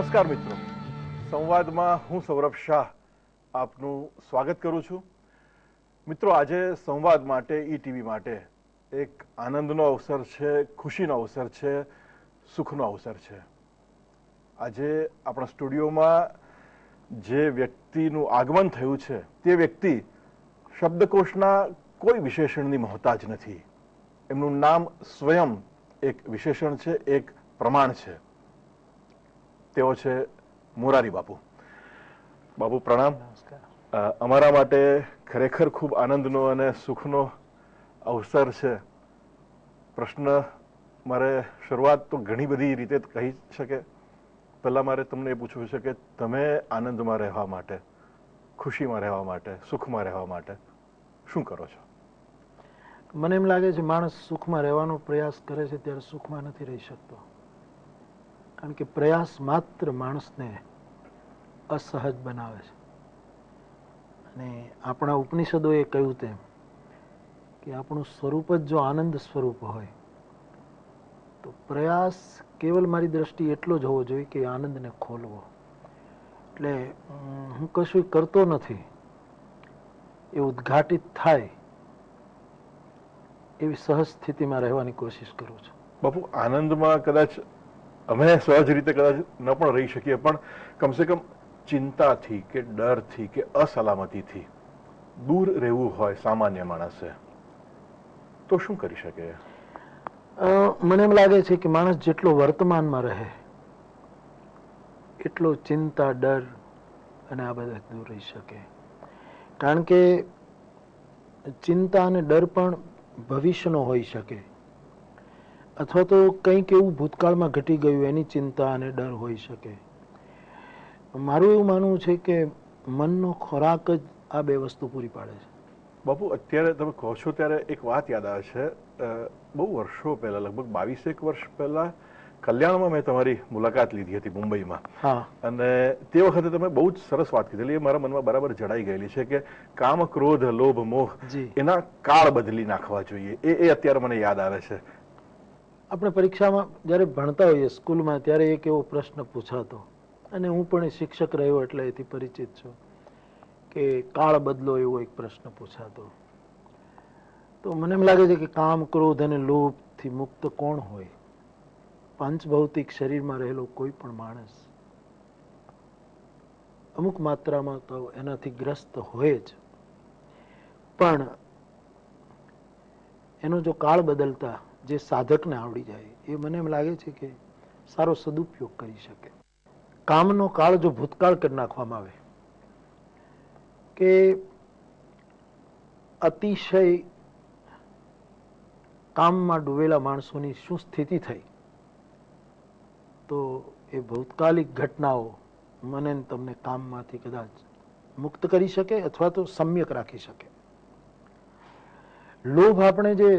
નમસ્કાર મિત્રો, સંવાદમાં હું સૌરભ શાહ આપનું સ્વાગત કરું છું. મિત્રો, આજે સંવાદ માટે ઈટીવી માટે એક આનંદનો અવસર છે, ખુશીનો અવસર છે, સુખનો અવસર છે. આજે આપણા સ્ટુડિયોમાં જે વ્યક્તિનું આગમન થયું છે તે વ્યક્તિ શબ્દકોશના કોઈ વિશેષણની મોહતાજ નથી. એમનું નામ સ્વયં એક વિશેષણ છે, એક પ્રમાણ છે. તેઓ છે મોરારી બાપુ. બાપુ પ્રણામ. અમારા માટે ખરેખર ખૂબ આનંદનો અને સુખનો અવસર છે. પ્રશ્ન મારે શરૂઆત તો ઘણી બધી રીતે કહી શકે. પહેલાં મારે તમને એ પૂછવું છે કે તમે આનંદમાં રહેવા માટે, ખુશીમાં રહેવા માટે, સુખમાં રહેવા માટે શું કરો છો? મને એમ લાગે છે માણસ સુખમાં રહેવાનો પ્રયાસ કરે છે ત્યારે સુખમાં નથી રહી શકતો, કારણ કે પ્રયાસ માત્ર માણસને અસહજ બનાવે છે. અને આપણા ઉપનિષદોએ કહ્યું તેમ કે આપણું સ્વરૂપ જ જો આનંદ સ્વરૂપ હોય તો પ્રયાસ કેવલ મારી દ્રષ્ટિએ એટલો જ હોવો જોઈએ કે આનંદને ખોલવો. એટલે હું કશું કરતો નથી, એ ઉદ્ઘાટિત થાય એવી સહજ સ્થિતિમાં રહેવાની કોશિશ કરું છું. બાપુ, આનંદમાં કદાચ અમે સહજ રીતે કદાચ ન પણ રહી શકીએ, પણ કમસે કમ ચિંતાથી કે ડરથી કે અસલામતીથી દૂર રહેવું હોય સામાન્ય માણસે તો શું કરી શકે? મને એમ લાગે છે કે માણસ જેટલો વર્તમાનમાં રહે એટલો ચિંતા, ડર અને આ બધા દૂર રહી શકે. કારણ કે ચિંતા અને ડર પણ ભવિષ્યનો હોઈ શકે, અથવા તો કંઈક એવું ભૂતકાળમાં ઘટી ગયું એની ચિંતા અને ડર હોઈ શકે. મારું એવું માનવું છે કે મનનો ખોરાક જ આ બે વસ્તુ પૂરી પાડે છે. બાપુ, અત્યારે તમે કહો છો ત્યારે એક વાત યાદ આવે છે. બહુ વર્ષો પહેલા, લગભગ 22 વર્ષ પહેલા કલ્યાણમાં મેં તમારી મુલાકાત લીધી હતી મુંબઈમાં. અને તે વખતે તમે બહુ જ સરસ વાત કીધેલી, એ મારા મનમાં બરાબર જડાઈ ગયેલી છે કે કામ, ક્રોધ, લોભ, મોહ એના કાળ બદલી નાખવા જોઈએ. એ અત્યારે મને યાદ આવે છે. આપણે પરીક્ષામાં જ્યારે ભણતા હોઈએ સ્કૂલમાં ત્યારે એક એવો પ્રશ્ન પૂછાતો, અને હું પણ શિક્ષક રહ્યો એટલે એથી પરિચિત છું કે કાળ બદલો એવો એક પ્રશ્ન પૂછાતો. તો મને એમ લાગે છે કે કામ, ક્રોધ અને લોભથી મુક્ત કોણ હોય? પંચભૌતિક શરીરમાં રહેલો કોઈ પણ માણસ અમુક માત્રામાં તો એનાથી ગ્રસ્ત હોય જ, પણ એનો જો કાળ બદલતા જે સાધકને આવડી જાય એ મને એમ લાગે છે કે સારો સદુપયોગ કરી શકે. કામનો કાળ જો ભૂતકાળ કરી નાખવામાં આવે કે અતિશય કામમાં ડૂબેલા માણસોની શું સ્થિતિ થઈ, તો એ ભૌતકાલિક ઘટનાઓ મને તમને કામમાંથી કદાચ મુક્ત કરી શકે અથવા તો સમ્યક રાખી શકે. લોભ આપણે જે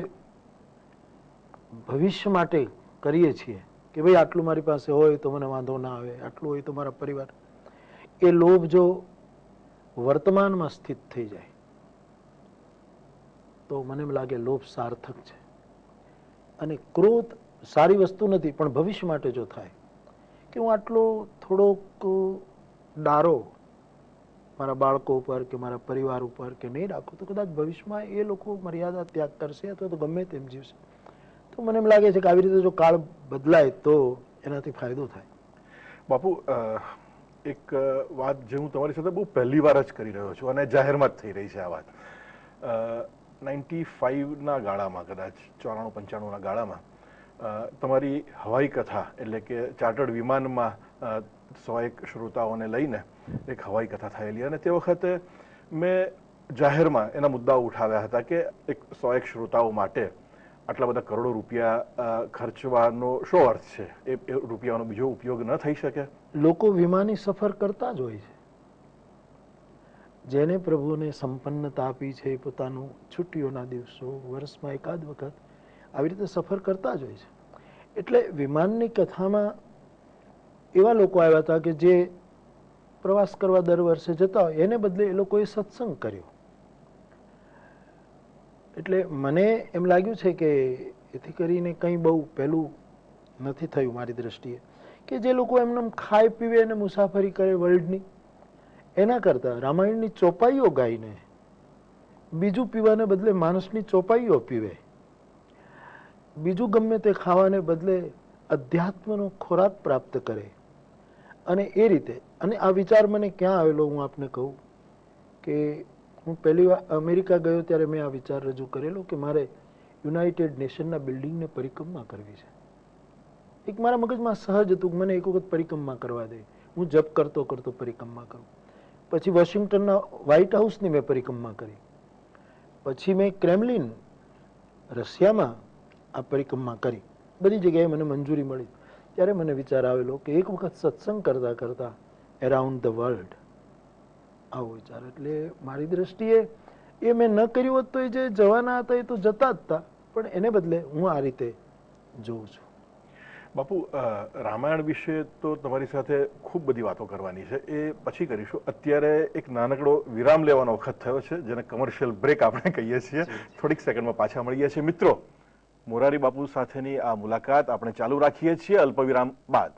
ભવિષ્ય માટે કરીએ છીએ કે ભાઈ આટલું મારી પાસે હોય તો મને વાંધો ના આવે, આટલું હોય તો મારા પરિવાર, એ લોભ જો વર્તમાનમાં સ્થિત થઈ જાય તો મને એમ લાગે લોભ સાર્થક છે. અને ક્રોધ સારી વસ્તુ નથી, પણ ભવિષ્ય માટે જો થાય કે હું આટલો થોડોક ડારો મારા બાળકો ઉપર કે મારા પરિવાર ઉપર કે નહીં રાખું તો કદાચ ભવિષ્યમાં એ લોકો મર્યાદા ત્યાગ કરશે અથવા તો ગમે તેમ જીવશે. તો મને એમ લાગે છે કે આવી રીતે જો કાળ બદલાય તો એનાથી ફાયદો થાય. બાપુ, એક વાત જે હું તમારી સાથે બહુ પહેલી વાર જ કરી રહ્યો છું અને જાહેરમાં જ થઈ રહી છે આ વાત. 95ના ગાળામાં, કદાચ 94-95ના ગાળામાં તમારી હવાઈ કથા એટલે કે ચાર્ટર્ડ વિમાનમાં 100 શ્રોતાઓને લઈને એક હવાઈ કથા થયેલી, અને તે વખતે મેં જાહેરમાં એના મુદ્દાઓ ઉઠાવ્યા હતા કે એક 100 શ્રોતાઓ માટે આટલા બધા કરોડો રૂપિયા ખર્ચવાનો શું અર્થ છે? એ રૂપિયાનો બીજો ઉપયોગ ન થઈ શકે? લોકો વિમાની સફર કરતા જ હોય છે. જેને પ્રભુને સંપન્નતા આપી છે પોતાનું છુટ્ટીઓના દિવસો વર્ષમાં એકાદ વખત આવી રીતે સફર કરતા જ હોય છે. એટલે વિમાનની કથામાં એવા લોકો આવ્યા હતા કે જે પ્રવાસ કરવા દર વર્ષે જતા હોય, એને બદલે એ લોકોએ સત્સંગ કર્યો. એટલે મને એમ લાગ્યું છે કે એથી કરીને કંઈ બહુ પહેલું નથી થયું મારી દ્રષ્ટિએ કે જે લોકો એમને ખાય પીવે અને મુસાફરી કરે વર્લ્ડની, એના કરતા રામાયણની ચોપાઈઓ ગાઈને બીજું પીવાને બદલે માણસની ચોપાઈઓ પીવે, બીજું ગમે તે ખાવાને બદલે અધ્યાત્મનો ખોરાક પ્રાપ્ત કરે. અને એ રીતે, અને આ વિચાર મને ક્યાં આવેલો હું આપને કહું કે હું પહેલી વાર અમેરિકા ગયો ત્યારે મેં આ વિચાર રજૂ કરેલો કે મારે યુનાઇટેડ નેશનના બિલ્ડિંગને પરિક્રમા કરવી છે. એક મારા મગજમાં સહજ હતું કે મને એક વખત પરિક્રમા કરવા દે. હું જપ કરતો કરતો પરિક્રમા કરું. પછી વોશિંગ્ટનના વ્હાઇટ હાઉસની મેં પરિક્રમા કરી. પછી મેં ક્રેમલિન રશિયામાં આ પરિક્રમા કરી. બધી જગ્યાએ મને મંજૂરી મળી. ત્યારે મને વિચાર આવેલો કે એક વખત સત્સંગ કરતા કરતા એરાઉન્ડ ધ વર્લ્ડ, આવો વિચાર. એટલે મારી દ્રષ્ટિએ એ મેં ન કર્યું હોત તો એ જે જવાના હતા એ તો જતા જ હતા, પણ એને બદલે હું આ રીતે જોઉં છું. બાપુ, રામાયણ વિશે તો તમારી સાથે ખૂબ બધી વાતો કરવાની છે, એ પછી કરીશું. અત્યારે એક નાનકડો વિરામ લેવાનો વખત થયો છે, જેને કમર્શિયલ બ્રેક આપણે કહીએ છીએ. થોડીક સેકન્ડમાં પાછા મળીએ છીએ. મિત્રો, મોરારી બાપુ સાથેની આ મુલાકાત આપણે ચાલુ રાખીએ છીએ અલ્પવિરામ બાદ.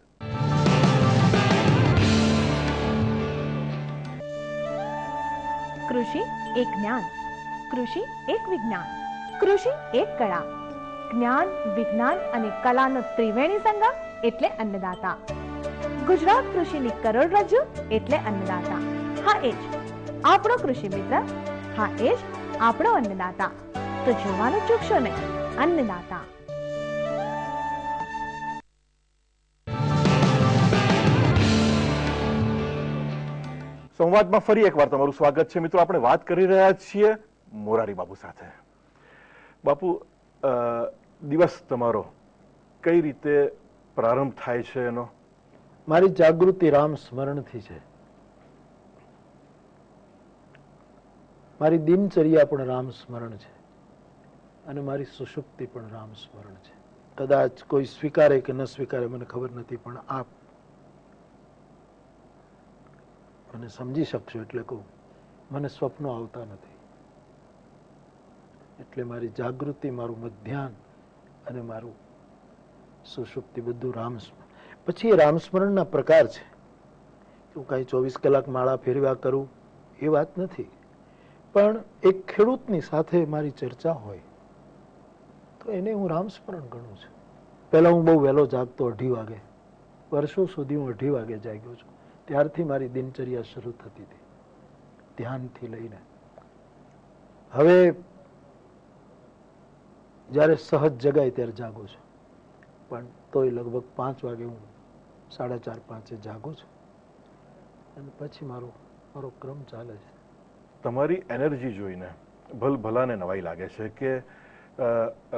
કૃષિ એક જ્ઞાન, કૃષિ એક વિજ્ઞાન, કૃષિ એક કળા. જ્ઞાન, વિજ્ઞાન અને કલાનો ત્રિવેણી સંગમ એટલે અન્નદાતા. ગુજરાત કૃષિની કરોડરજ્જુ એટલે અન્નદાતા. હા એ જ આપણો કૃષિ મિત્ર, હા એ જ આપણો અન્નદાતા. તો જોવાનું ચૂકશો નહીં. અન્નદાતા. સંવાદમાં ફરી એકવાર તમારું સ્વાગત છે. મિત્રો, આપણે વાત કરી રહ્યા છીએ મોરારી બાપુ સાથે. બાપુ, દિવસ તમારો કઈ રીતે પ્રારંભ થાય છે એનો? મારી જાગૃતિ રામ સ્મરણથી છે. મારી દિનચર્યા પણ રામ સ્મરણ છે અને મારી સુષુપ્તિ પણ રામ સ્મરણ છે. કદાચ કોઈ સ્વીકારે કે ન સ્વીકારે મને ખબર નથી, પણ આપ મને સમજી શકશો એટલે કહું, મને સ્વપ્નો આવતા નથી. એટલે મારી જાગૃતિ, મારું મધ્યાહન અને મારું સુષુપ્તિ બધું રામસ્મરણ. પછી એ રામસ્મરણના પ્રકાર છે. હું કાંઈ 24 કલાક માળા ફેરવ્યા કરું એ વાત નથી, પણ એક ખેડૂતની સાથે મારી ચર્ચા હોય તો એને હું રામસ્મરણ ગણું છું. પહેલા હું બહુ વહેલો જાગતો, 2:30 વાગે. વર્ષો સુધી હું 2:30 વાગે જાગ્યો છું. ત્યારથી મારી દિનચર્યા શરૂ થતી હતી, ધ્યાનથી લઈને. હવે જ્યારે સહજ જગાય ત્યારે જાગું છું, પણ તોય લગભગ 5 વાગે હું 4:30-5 જાગું છું અને પછી મારો ક્રમ ચાલે છે. તમારી એનર્જી જોઈને ભલભલાને નવાઈ લાગે છે કે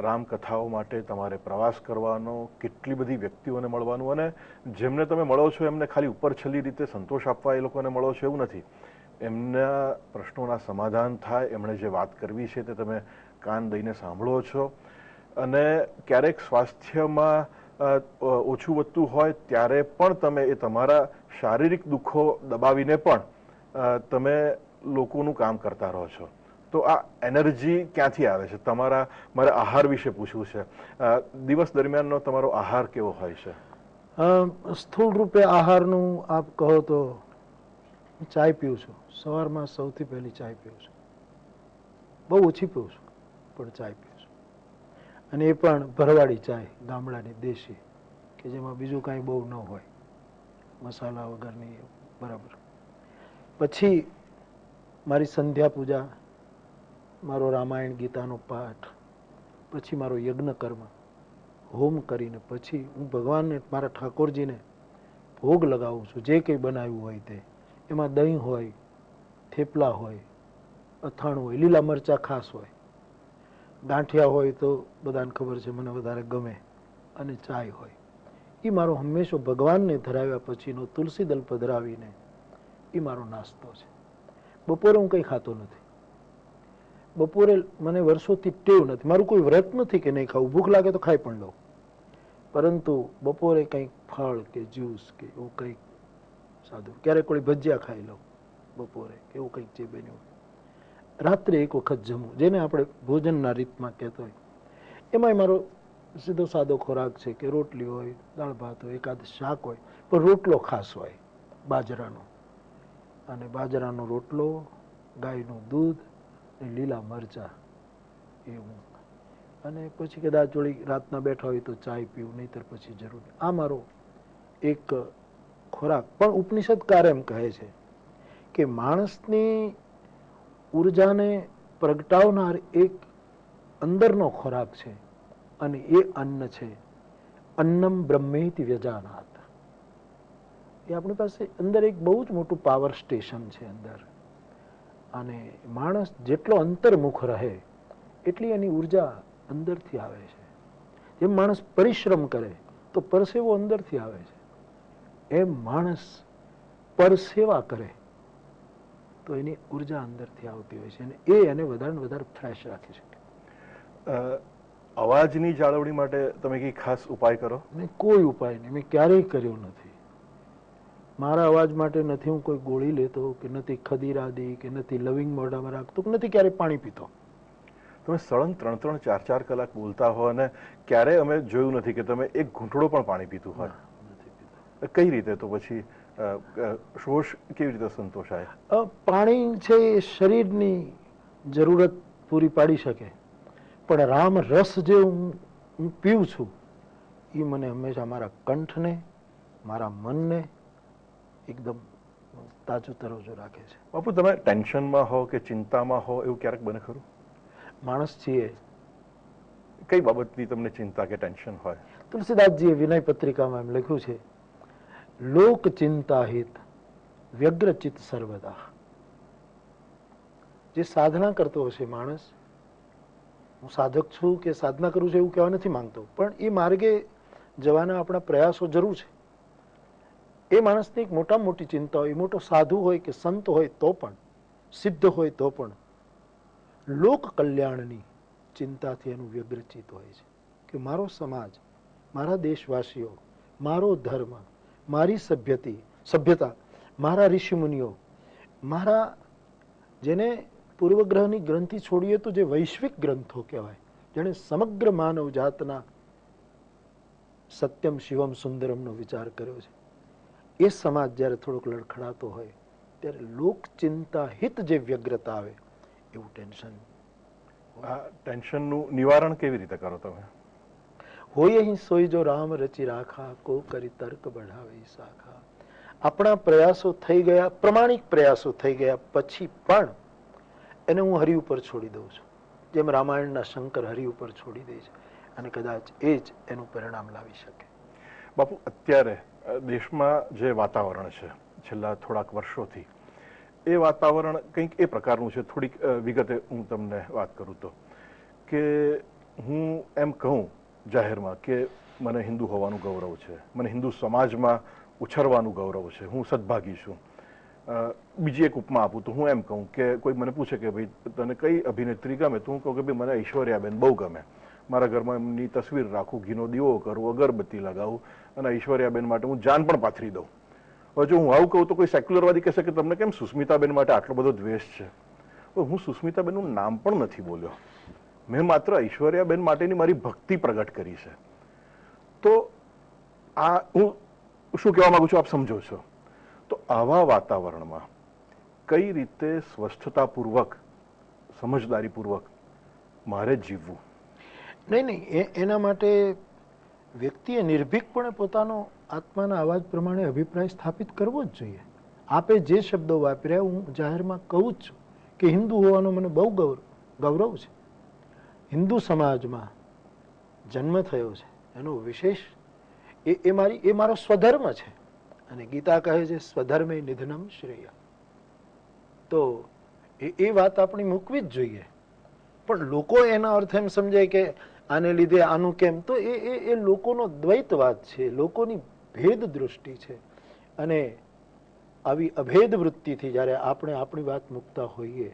રામકથાઓ માટે તમારે પ્રવાસ કરવાનો, કેટલી બધી વ્યક્તિઓને મળવાનું, અને જેમને તમે મળો છો એમને ખાલી ઉપર છેલ્લી રીતે સંતોષ આપવા એ લોકોને મળો છો એવું નથી. એમના પ્રશ્નોના સમાધાન થાય, એમણે જે વાત કરવી છે તે તમે કાન દઈને સાંભળો છો. અને ક્યારેક સ્વાસ્થ્યમાં ઓછું વધતું હોય ત્યારે પણ તમે એ તમારા શારીરિક દુઃખો દબાવીને પણ તમે લોકોનું કામ કરતા રહો છો. તો આ એનર્જી ક્યાંથી આવે છે? મારે આહાર વિશે પૂછવું છે. દિવસ દરમિયાનનો તમારો આહાર કેવો હોય છે? સ્થૂળ રૂપે આહારનું આપ કહો તો ચાય પીઉં છું. સવારમાં સૌથી પહેલી ચાય પીઉં છું. બહુ ઓછી પીઉં છું, પણ ચાય પીઉં છું. અને એ પણ ભરવાડી ચાય, ગામડાની દેશી, કે જેમાં બીજું કાંઈ બહુ ન હોય, મસાલા વગરની, બરાબર. પછી મારી સંધ્યા પૂજા, મારો રામાયણ ગીતાનો પાઠ, પછી મારો યજ્ઞ કર્મ, હોમ કરીને પછી હું ભગવાનને, મારા ઠાકોરજીને ભોગ લગાવું છું. જે કંઈ બનાવ્યું હોય તે, એમાં દહીં હોય, થેપલા હોય, અથાણું હોય, લીલા મરચાં ખાસ હોય, ગાંઠિયા હોય તો બધાને ખબર છે મને વધારે ગમે, અને ચાય હોય. એ મારો હંમેશા ભગવાનને ધરાવ્યા પછીનો તુલસી દલ પધરાવીને એ મારો નાસ્તો છે. બપોરે હું કંઈ ખાતો નથી. બપોરે મને વર્ષોથી ટેવ નથી. મારું કોઈ વ્રત નથી કે નહીં ખાવું. ભૂખ લાગે તો ખાઈ પણ લઉં, પરંતુ બપોરે કંઈક ફળ કે જ્યુસ કે એવું કંઈક સાદું, ક્યારેક કોઈ ભજીયા ખાઈ લઉં બપોરે, કે એવું કંઈક જે બન્યું. રાત્રે એક વખત જમવું, જેને આપણે ભોજનના રીતમાં કહેતો હોય. એમાંય મારો સીધો સાદો ખોરાક છે કે રોટલી હોય, દાળ ભાત હોય, એકાદ શાક હોય, પણ રોટલો ખાસ હોય બાજરાનો, અને બાજરાનો રોટલો, ગાયનું દૂધ, લીલા મરચા એવું, અને પછી કદાચ થોડી રાતના બેઠા હોય તો ચાય પીવું, નહીતર પછી જરૂર નહીં. આ મારો એક ખોરાક. પણ ઉપનિષદકાર એમ કહે છે કે માણસની ઉર્જાને પ્રગટાવનાર એક અંદરનો ખોરાક છે, અને એ અન્ન છે. અન્નમ બ્રહ્મેતિ વ્યજાનાત. એ આપણી પાસે અંદર એક બહુ જ મોટું પાવર સ્ટેશન છે અંદર, અને માણસ જેટલો અંતર્મુખ રહે એટલી એની ઉર્જા અંદરથી આવે છે. જેમ માણસ પરિશ્રમ કરે તો પરસેવો અંદરથી આવે છે, એમ માણસ પરસેવા કરે તો એની ઉર્જા અંદરથી આવતી હોય છે, અને એ એને વધારે ને વધારે ફ્રેશ રાખી શકે. અવાજની જાળવણી માટે તમે કઈ ખાસ ઉપાય કરો? મેં કોઈ ઉપાય નહીં, મેં ક્યારેય કર્યો નથી. મારા અવાજ માટે નથી હું કોઈ ગોળી લેતો, કે નથી ખદીરાદી, કે નથી લવિંગ મોઢામાં રાખતો, કે નથી ક્યારેય પાણી પીતો. તમે સળંગ 3-3, 4-4 કલાક બોલતા હો, અને ક્યારેય અમે જોયું નથી કે તમે એક ઘૂંટડો પણ પાણી પીતું હોય. નથી પીતો. કઈ રીતે તો પછી શોષ કેવી રીતે સંતોષાય? પાણી છે એ શરીરની જરૂરત પૂરી પાડી શકે, પણ રામ રસ જે હું પીઉં છું એ મને હંમેશા મારા કંઠને, મારા મનને એકદમ તાજું તરોજો રાખે છે. બાપુ, તમે ટેન્શનમાં હો કે ચિંતામાં હો એવું ક્યારેક બને ખરું? માણસ છીએ. કઈ બાબતની તમને ચિંતા કે ટેન્શન હોય? તુલસીદાસજીએ વિનય પત્રિકામાં એમ લખ્યું છે, લોક ચિંતા હિત વ્યગ્રચિત સર્વદા. જે સાધના કરતો હશે માણસ, હું સાધક છું કે સાધના કરું છું એવું કહેવા નથી માંગતો, પણ એ માર્ગે જવાના આપણા પ્રયાસો જરૂર છે. એ માણસની એક મોટામાં મોટી ચિંતા હોય, મોટો સાધુ હોય કે સંત હોય તો પણ, સિદ્ધ હોય તો પણ, લોક કલ્યાણની ચિંતાથી એનું વ્યગ્રચિત હોય છે કે મારો સમાજ, મારા દેશવાસીઓ, મારો ધર્મ, મારી સભ્યતા, મારા ઋષિમુનિઓ, મારા જેને પૂર્વગ્રહની ગ્રંથિ છોડીએ તો જે વૈશ્વિક ગ્રંથો કહેવાય, જેણે સમગ્ર માનવ જાતના સત્યમ શિવમ સુંદરમનો વિચાર કર્યો છે, એ સમાજ જ્યારે થોડોક લડખડાતો હોય ત્યારે લોક ચિંતા હિત જે વ્યગ્રતા આવે એવું ટેન્શન. આ ટેન્શનનું નિવારણ કેવી રીતે કરો તમે? હોય અહીં સોઈ જો રામ રચી રાખા, કો કરી તર્ક બઢાવે શાખા. આપણા પ્રયાસો થઈ ગયા, પ્રમાણિક પ્રયાસો થઈ ગયા પછી પણ એને હું હરિ ઉપર છોડી દઉં છું, જેમ રામાયણના શંકર હરિ ઉપર છોડી દે છે, અને કદાચ એ જ એનું પરિણામ લાવી શકે. બાપુ, અત્યારે દેશમાં જે વાતાવરણ છે છેલ્લા થોડાક વર્ષોથી, એ વાતાવરણ કંઈક એ પ્રકારનું છે. થોડીક વિગતે હું તમને વાત કરું તો, કે હું એમ કહું જાહેરમાં કે મને હિન્દુ હોવાનું ગૌરવ છે, મને હિન્દુ સમાજમાં ઉછરવાનું ગૌરવ છે, હું સદભાગી છું. બીજી એક ઉપમા આપું તો હું એમ કહું કે કોઈ મને પૂછે કે ભાઈ તને કઈ અભિનેત્રી ગમે, તો હું કહું કે ભાઈ મને ઐશ્વર્યાબેન બહુ ગમે, મારા ઘરમાં એમની તસવીર રાખું, ઘીનો દીવો કરું, અગરબત્તી લગાવું, અને ઐશ્વર્યાબેન માટે હું જાન પણ પાથરી દઉં. હવે જો હું આવું કહું તો કોઈ સેક્યુલરવાદી કહેશે કે તમને કેમ સુસ્મિતાબેન માટે આટલો બધો દ્વેષ છે. હું સુસ્મિતાબેનનું નામ પણ નથી બોલ્યો, મેં માત્ર ઐશ્વર્યાબેન માટેની મારી ભક્તિ પ્રગટ કરી છે. તો આ હું શું કહેવા માંગુ છું આપ સમજો છો? તો આવા વાતાવરણમાં કઈ રીતે સ્વસ્થતાપૂર્વક, સમજદારીપૂર્વક મારે જીવવું? નહીં, એના માટે વ્યક્તિએ નિર્ભીકપણે પોતાનો આત્માના અવાજ પ્રમાણે અભિપ્રાય સ્થાપિત કરવો જ જોઈએ. આપે જે શબ્દો વાપર્યા હું જાહેરમાં કહું જ છું કે હિન્દુ હોવાનો મને બહુ ગૌરવ છે. હિન્દુ સમાજમાં જન્મ થયો છે એનો વિશેષ એ મારો સ્વધર્મ છે, અને ગીતા કહે છે સ્વધર્મે નિધનમ શ્રેય. તો એ વાત આપણી મૂકવી જ જોઈએ. પણ લોકો એના અર્થ એમ સમજે કે આને લીધે આનું કેમ, તો એ લોકોનો દ્વૈતવાદ છે, લોકોની ભેદ દૃષ્ટિ છે. અને આવી અભેદ વૃત્તિથી જ્યારે આપણે આપણી વાત મૂકતા હોઈએ,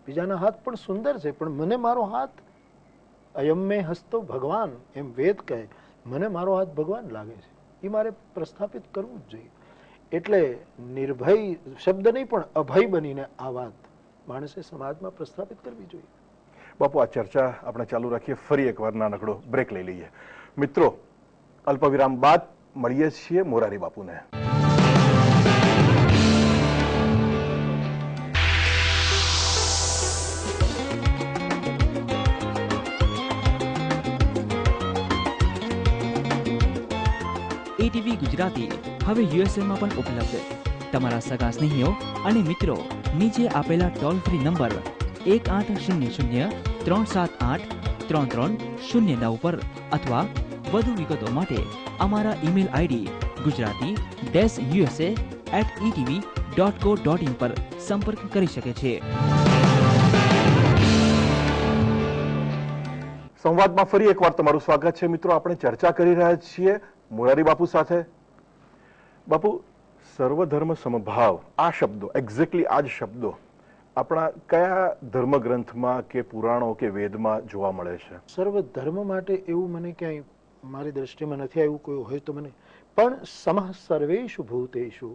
બીજાના હાથ પણ સુંદર છે, પણ મને મારો હાથ અયમ મેં હસ્તો ભગવાન, એમ વેદ કહે, મને મારો હાથ ભગવાન લાગે છે, એ મારે પ્રસ્થાપિત કરવું જ જોઈએ. એટલે નિર્ભય શબ્દ નહીં પણ અભય બનીને આ વાત માણસે સમાજમાં પ્રસ્થાપિત કરવી જોઈએ. બાપુ, આ ચર્ચા આપણે ચાલુ રાખીએ, ફરી એકવાર નાનકડો બ્રેક લઈ લઈએ. મિત્રો, અલ્પવિરામ બાદ મળીએ છીએ મોરારી બાપુને. ઈટીવી ગુજરાતી હવે યુએસએમાં પણ ઉપલબ્ધ. તમારા સગા સ્નેહીઓ અને મિત્રો નીચે આપેલા ટોલ ફ્રી નંબર 1800-378-3309 પર અથવા વધુ વિગતો માટે અમારા ઈમેલ આઈડી gujarati-usa@etv.co.in પર સંપર્ક કરી શકે છે. સંવાદમાં ફરી એકવાર તમારું સ્વાગત છે. મિત્રો, આપણે ચર્ચા કરી રહ્યા છીએ મોરારી બાપુ સાથે. બાપુ, સર્વધર્મ સમભાવ, આ શબ્દો, એક્ઝેક્ટલી આ જ શબ્દો આપણા કયા ધર્મગ્રંથમાં કે પુરાણો કે વેદમાં જોવા મળે છે? સર્વ ધર્મ માટે એવું મને ક્યાંય મારી દ્રષ્ટિમાં નથી આવ્યું. કોઈ હોય તો મને. પણ સમઃ સર્વેષુ ભૂતેષુ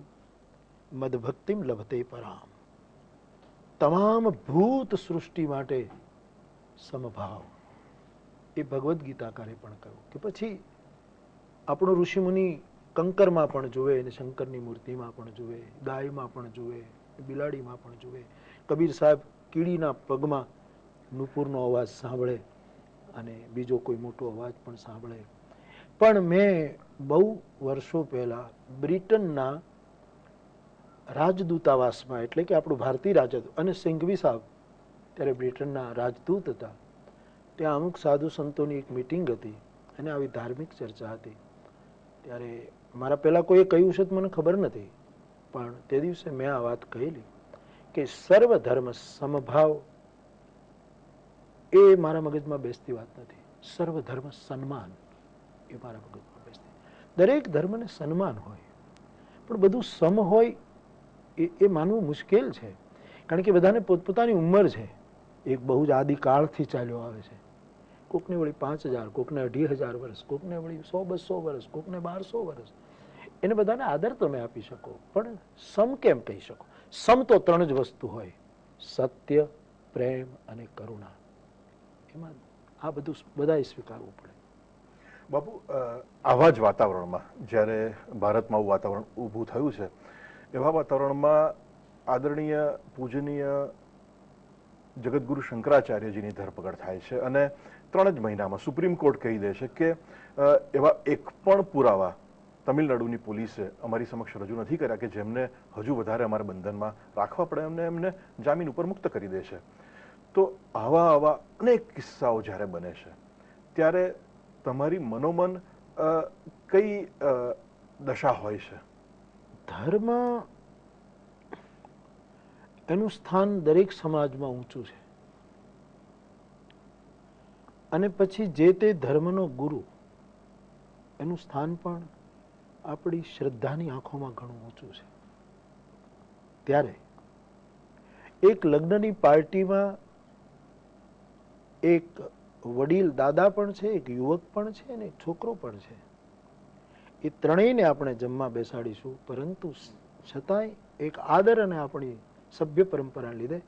મદભક્તિમ લભતે પરામ. તમામ ભૂત સૃષ્ટિ માટે સમભાવ, એ ભગવદ્ ગીતાકારે પણ કહ્યું. કે પછી આપણો ઋષિમુનિ કંકરમાં પણ જુએ, અને શંકરની મૂર્તિમાં પણ જુએ, ગાયમાં પણ જુએ, બિલાડીમાં પણ જુએ. કબીર સાહેબ કીડીના પગમાં નુપુરનો અવાજ સાંભળે અને બીજો કોઈ મોટો અવાજ પણ સાંભળે. પણ મેં બહુ વર્ષો પહેલા બ્રિટનના રાજદૂતાવાસમાં, એટલે કે આપણું ભારતીય રાજદૂત અને સિંઘવી સાહેબ ત્યારે બ્રિટનના રાજદૂત હતા, ત્યાં અમુક સાધુ સંતોની એક મિટિંગ હતી અને આવી ધાર્મિક ચર્ચા હતી. ત્યારે મારા પહેલા કોઈએ કહ્યું છે તો મને ખબર નથી, પણ તે દિવસે મેં આ વાત કહેલી કે સર્વ ધર્મ સમભાવ એ મારા મગજમાં બેસતી વાત નથી. સર્વ ધર્મ સન્માન એ મારા મગજમાં બેસતી. દરેક ધર્મને સન્માન હોય, પણ બધું સમ હોય એ માનવું મુશ્કેલ છે. કારણ કે બધાને પોતપોતાની ઉંમર છે. એક બહુ જ આદિકાળથી ચાલ્યો આવે છે. કોકને વળી 5000, કોકને 25,000 વર્ષ, કોકને વળી 100-200 વર્ષ, કોકને 1200 વર્ષ. એને બધાને આદર તમે આપી શકો, પણ સમ કેમ કહી શકો? સમ તો 3 જ વસ્તુ હોય: સત્ય, પ્રેમ અને કરુણા. એમાં આ બધું બધાએ સ્વીકારવું પડે. બાપુ, આવા જ વાતાવરણમાં જ્યારે ભારતમાં વાતાવરણ ઊભું થયું છે, એવા વાતાવરણમાં આદરણીય પૂજનીય જગતગુરુ શંકરાચાર્યજીની ધરપકડ થાય છે અને 3 જ મહિનામાં સુપ્રીમ કોર્ટ કહી દે છે કે એવા એક પણ પુરાવા તમિલનાડુની પોલીસે અમારી સમક્ષ રજૂ નથી કર્યા કે જેમને હજુ વધારે અમારા બંધનમાં રાખવા પડે, એમને જામીન ઉપર મુક્ત કરી દે છે. તો આવા અનેક કિસ્સાઓ જ્યારે બને છે, ત્યારે તમારી મનોમન કઈ દશા હોય છે? ધર્મ એનું સ્થાન દરેક સમાજમાં ઊંચું છે, અને પછી જે તે ધર્મનો ગુરુ એનું સ્થાન પણ આપણી શ્રદ્ધાની આંખોમાં ઘણું ઊંચું છે. ત્યારે એક લગ્નની પાર્ટીમાં એક વડીલ દાદા પણ છે, એક યુવક પણ છે અને એક છોકરો પણ છે. એ ત્રણેયને આપણે જમવા બેસાડીશું, પરંતુ છતાંય એક આદર અને આપણી સભ્ય પરંપરા લીધે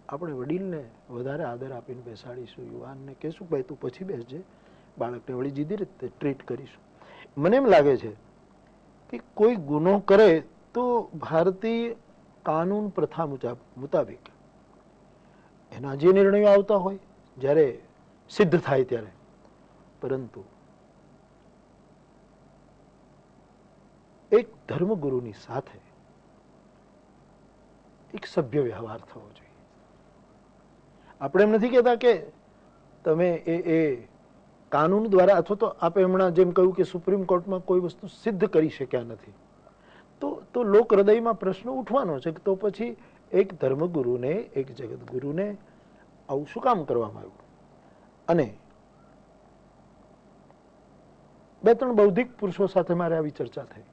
આપણે વડીલને વધારે આદર આપીને બેસાડીશું. યુવાનને કહેશું ભાઈ તું પછી બેસજે, બાળકને વળી જીદી રીતે ટ્રીટ કરીશું. મને એમ લાગે છે કે કોઈ ગુનો કરે તો ભારતીય કાનૂન પ્રથા મુતાબિક એના જે નિર્ણયો આવતા હોય જ્યારે સિદ્ધ થાય ત્યારે, પરંતુ એક ધર્મગુરુની સાથે એક સભ્ય વ્યવહાર થવો જોઈએ. આપણે એમ નથી કહેતા કે તમે એ કાનૂન દ્વારા, અથવા તો આપણે હમણાં જેમ કહ્યું કે સુપ્રીમ કોર્ટમાં કોઈ વસ્તુ સિદ્ધ કરી શક્યા નથી, તો લોક હૃદયમાં પ્રશ્ન ઉઠવાનો છે કે તો પછી એક ધર્મગુરુને, એક જગતગુરુને આવું શું કામ કરવામાં આવ્યું? અને 2-3 બૌદ્ધિક પુરુષો સાથે મારે આવી ચર્ચા થઈ.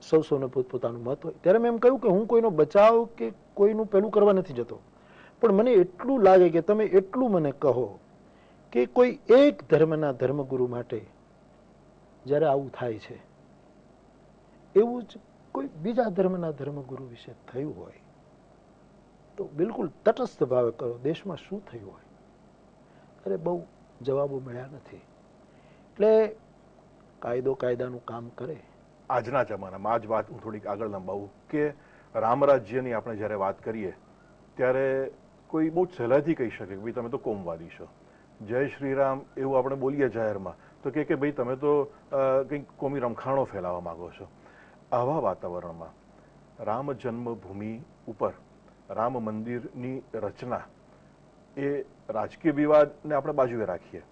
સૌને પોતપોતાનું મત હોય. ત્યારે મેં એમ કહ્યું કે હું કોઈનો બચાવ કે કોઈનું પેલું કરવા નથી જતો, પણ મને એટલું લાગે કે તમે એટલું મને કહો કે કોઈ એક ધર્મના ધર્મગુરુ માટે જ્યારે આવું થાય છે, એવું જ કોઈ બીજા ધર્મના ધર્મગુરુ વિશે થયું હોય તો બિલકુલ તટસ્થ ભાવે કરો, દેશમાં શું થયું હોય. અરે બહુ જવાબો મળ્યા નથી. એટલે કાયદો કાયદાનું કામ કરે. આજના જમાનામાં આજ વાત હું થોડીક આગળ લંબાવું કે રામ રાજ્યની આપણે જ્યારે વાત કરીએ ત્યારે કોઈ બહુ સહેલાઈથી કહી શકે કે ભાઈ તમે તો કોમવાદી છો, જય શ્રી રામ એવું આપણે બોલીએ જાહેરમાં તો કે ભાઈ તમે તો કંઈક કોમી રમખાણો ફેલાવવા માંગો છો. આવા વાતાવરણમાં રામ જન્મભૂમિ ઉપર રામ મંદિરની રચના એ રાજકીય વિવાદને આપણે બાજુએ રાખીએ,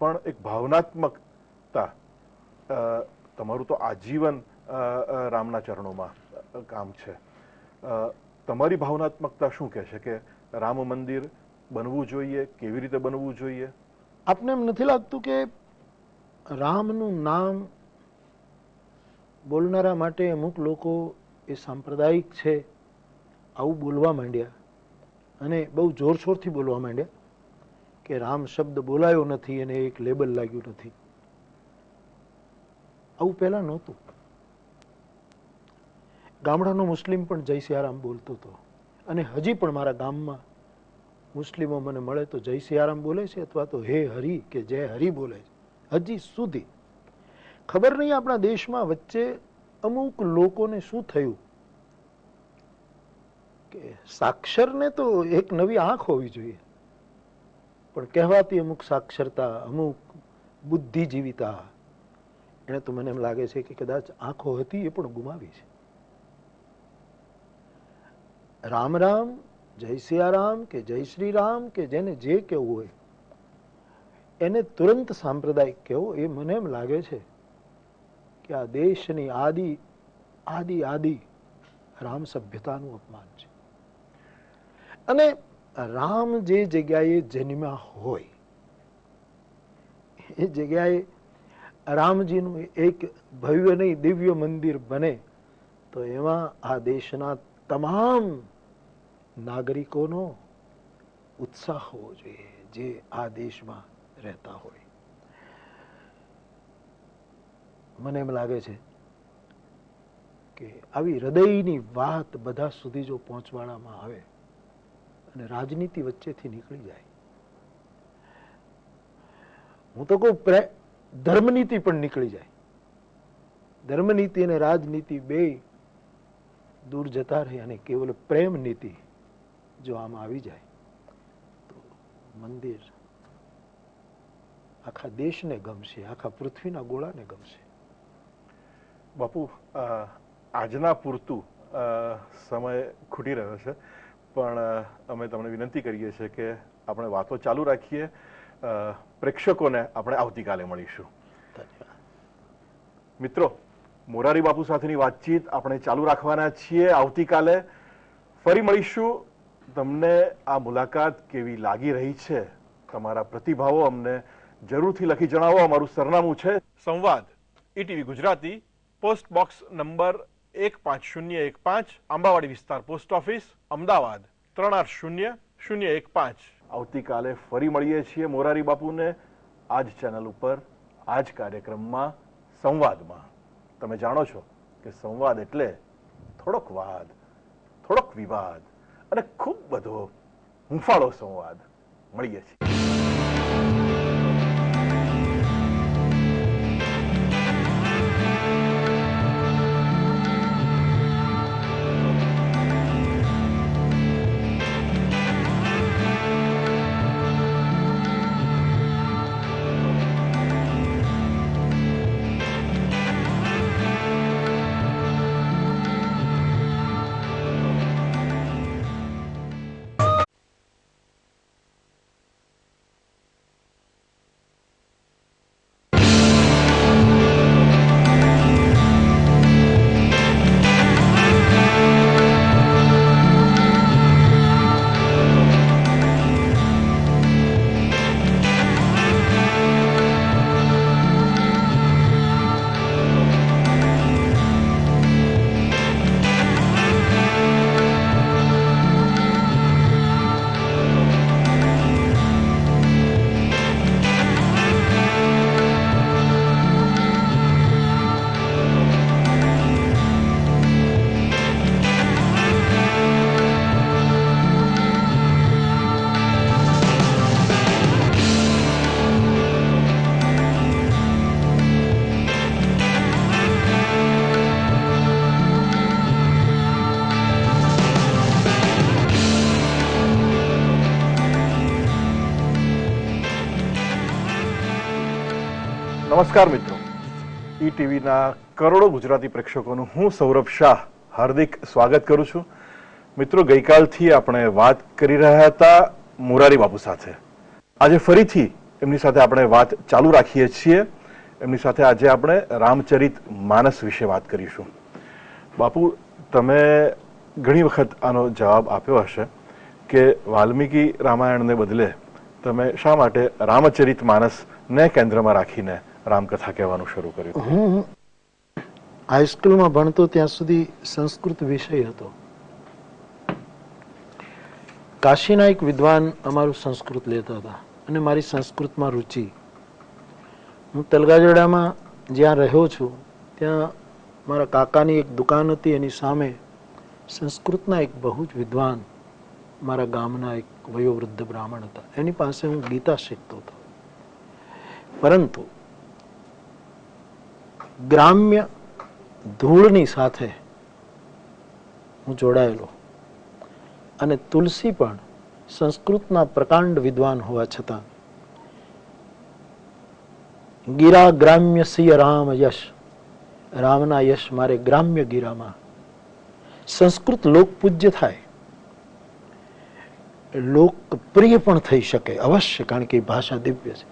પણ એક ભાવનાત્મકતા, તમારું તો આજીવન રામના ચરણોમાં કામ છે. તમારી ભાવનાત્મકતા શું કહે છે કે રામ મંદિર બનવું જોઈએ, કેવી રીતે બનવું જોઈએ? આપને એમ નથી લાગતું કે રામનું નામ બોલનારા માટે અમુક લોકો એ સાંપ્રદાયિક છે આવું બોલવા માંડ્યા અને બહુ જોરશોરથી બોલવા માંડ્યા કે રામ શબ્દ બોલાયો નથી અને એક લેબલ લાગ્યું નથી? આવું પહેલા નહોતું. ગામડાનો મુસ્લિમ પણ જય સિયારામ બોલતો હતો અને હજી પણ મારા ગામમાં મુસ્લિમો મને મળે તો જય સિયારામ બોલે છે અથવા તો હે હરી કે જય હરી બોલે છે હજી સુધી. ખબર નહીં આપણા દેશમાં વચ્ચે અમુક લોકોને શું થયું કે સાક્ષરને તો એક નવી આંખ હોવી જોઈએ, પણ કહેવાતી અમુક સાક્ષરતા, અમુક બુદ્ધિજીવિતા એને તો મને એમ લાગે છે કે કદાચ આંખો હતી એ પણ ગુમાવી છે. રામ રામ, જય સિયારામ કે જય શ્રી રામ કે જેને જે કહેવું હોય એને તુરંત સાંપ્રદાયિક કહેવો એ મને એમ લાગે છે કે આ દેશની આદિ આદિ આદિ રામ સભ્યતાનું અપમાન છે. અને રામ જે જગ્યાએ જન્મ્યા હોય એ જગ્યાએ રામજીનું એક ભવ્ય નહીં દિવ્ય મંદિર બને તો એમાં આ દેશના તમામ નાગરિકોનો ઉત્સાહ હોવો જોઈએ જે આ દેશમાં રહેતા હોય. મને એમ લાગે છે કે આવી હૃદયની વાત બધા સુધી જો પહોંચવાડવામાં આવે અને રાજનીતિ વચ્ચેથી નીકળી જાય, હું તો કહું ધર્મનીતિ પણ નીકળી જાય, ધર્મનીતિ અને રાજનીતિ બે દૂર જતા રહે અને કેવલ પ્રેમ નીતિ જો આમાં આવી જાય તો મંદિર આખા દેશને ગમશે, આખા પૃથ્વીના ગોળાને ગમશે. બાપુ, આજના પૂરતું સમય ખૂટી રહ્યો છે, પણ અમે તમને વિનંતી કરીએ છીએ કે આપણે વાતો ચાલુ રાખીએ. પ્રેક્ષકોને આપણે આવતીકાલે મળીશું. મિત્રો, મોરારી બાપુ સાથેની વાતચીત આપણે ચાલુ રાખવાના છીએ. આવતીકાલે ફરી મળીશું. તમને આ મુલાકાત કેવી લાગી રહી છે, તમારા પ્રતિભાવો અમને જરૂરથી લખી જણાવો. અમારું સરનામું છે સંવાદ ETV Gujarati, post box number 15015, આંબાવાડી વિસ્તાર, પોસ્ટ ઓફિસ, અમદાવાદ 380015. આવતીકાલે ફરી મળીએ છીએ મોરારી બાપુને આ જ ચેનલ ઉપર, આ જ કાર્યક્રમમાં, સંવાદમાં. તમે જાણો છો કે સંવાદ એટલે થોડોક વાદ, થોડોક વિવાદ અને ખૂબ બધો હૂંફાળો સંવાદ. મળીએ છીએ. નમસ્કાર મિત્રો, ઈટીવીના કરોડો ગુજરાતી પ્રેક્ષકોનું હું સૌરભ શાહ હાર્દિક સ્વાગત કરું છું. મિત્રો, ગઈકાલથી આપણે વાત કરી રહ્યા હતા મોરારી બાપુ સાથે. આજે ફરીથી એમની સાથે આપણે વાત ચાલુ રાખીએ છીએ. એમની સાથે આજે આપણે રામચરિત માનસ વિશે વાત કરીશું. બાપુ, તમે ઘણી વખત આનો જવાબ આપ્યો હશે કે વાલ્મીકી રામાયણને બદલે તમે શા માટે રામચરિત માનસને કેન્દ્રમાં રાખીને રામકથા કહેવાનું શરૂ કર્યું? હું હાઈસ્કૂલમાં ભણતો ત્યાં સુધી સંસ્કૃત વિષય હતો. કાશીના એક વિદ્વાન અમારું સંસ્કૃત લેતા હતા અને મારી સંસ્કૃતમાં રુચિ. હું તલગાજડામાં જ્યાં રહ્યો છું ત્યાં મારા કાકાની એક દુકાન હતી, એની સામે સંસ્કૃતના એક બહુ જ વિદ્વાન મારા ગામના એક વયોવૃદ્ધ બ્રાહ્મણ હતા. એની પાસે હું ગીતા શીખતો હતો. પરંતુ ગ્રામ્ય ધૂળની સાથે હું જોડાયેલો અને તુલસી પણ સંસ્કૃતના પ્રકાંડ વિદ્વાન હોવા છતાં ગીરા ગ્રામ્ય સિય રામ યશ, રામના યશ મારે ગ્રામ્ય ગીરામાં. સંસ્કૃત લોકપૂજ્ય થાય, લોકપ્રિય પણ થઈ શકે અવશ્ય, કારણ કે એ ભાષા દિવ્ય છે,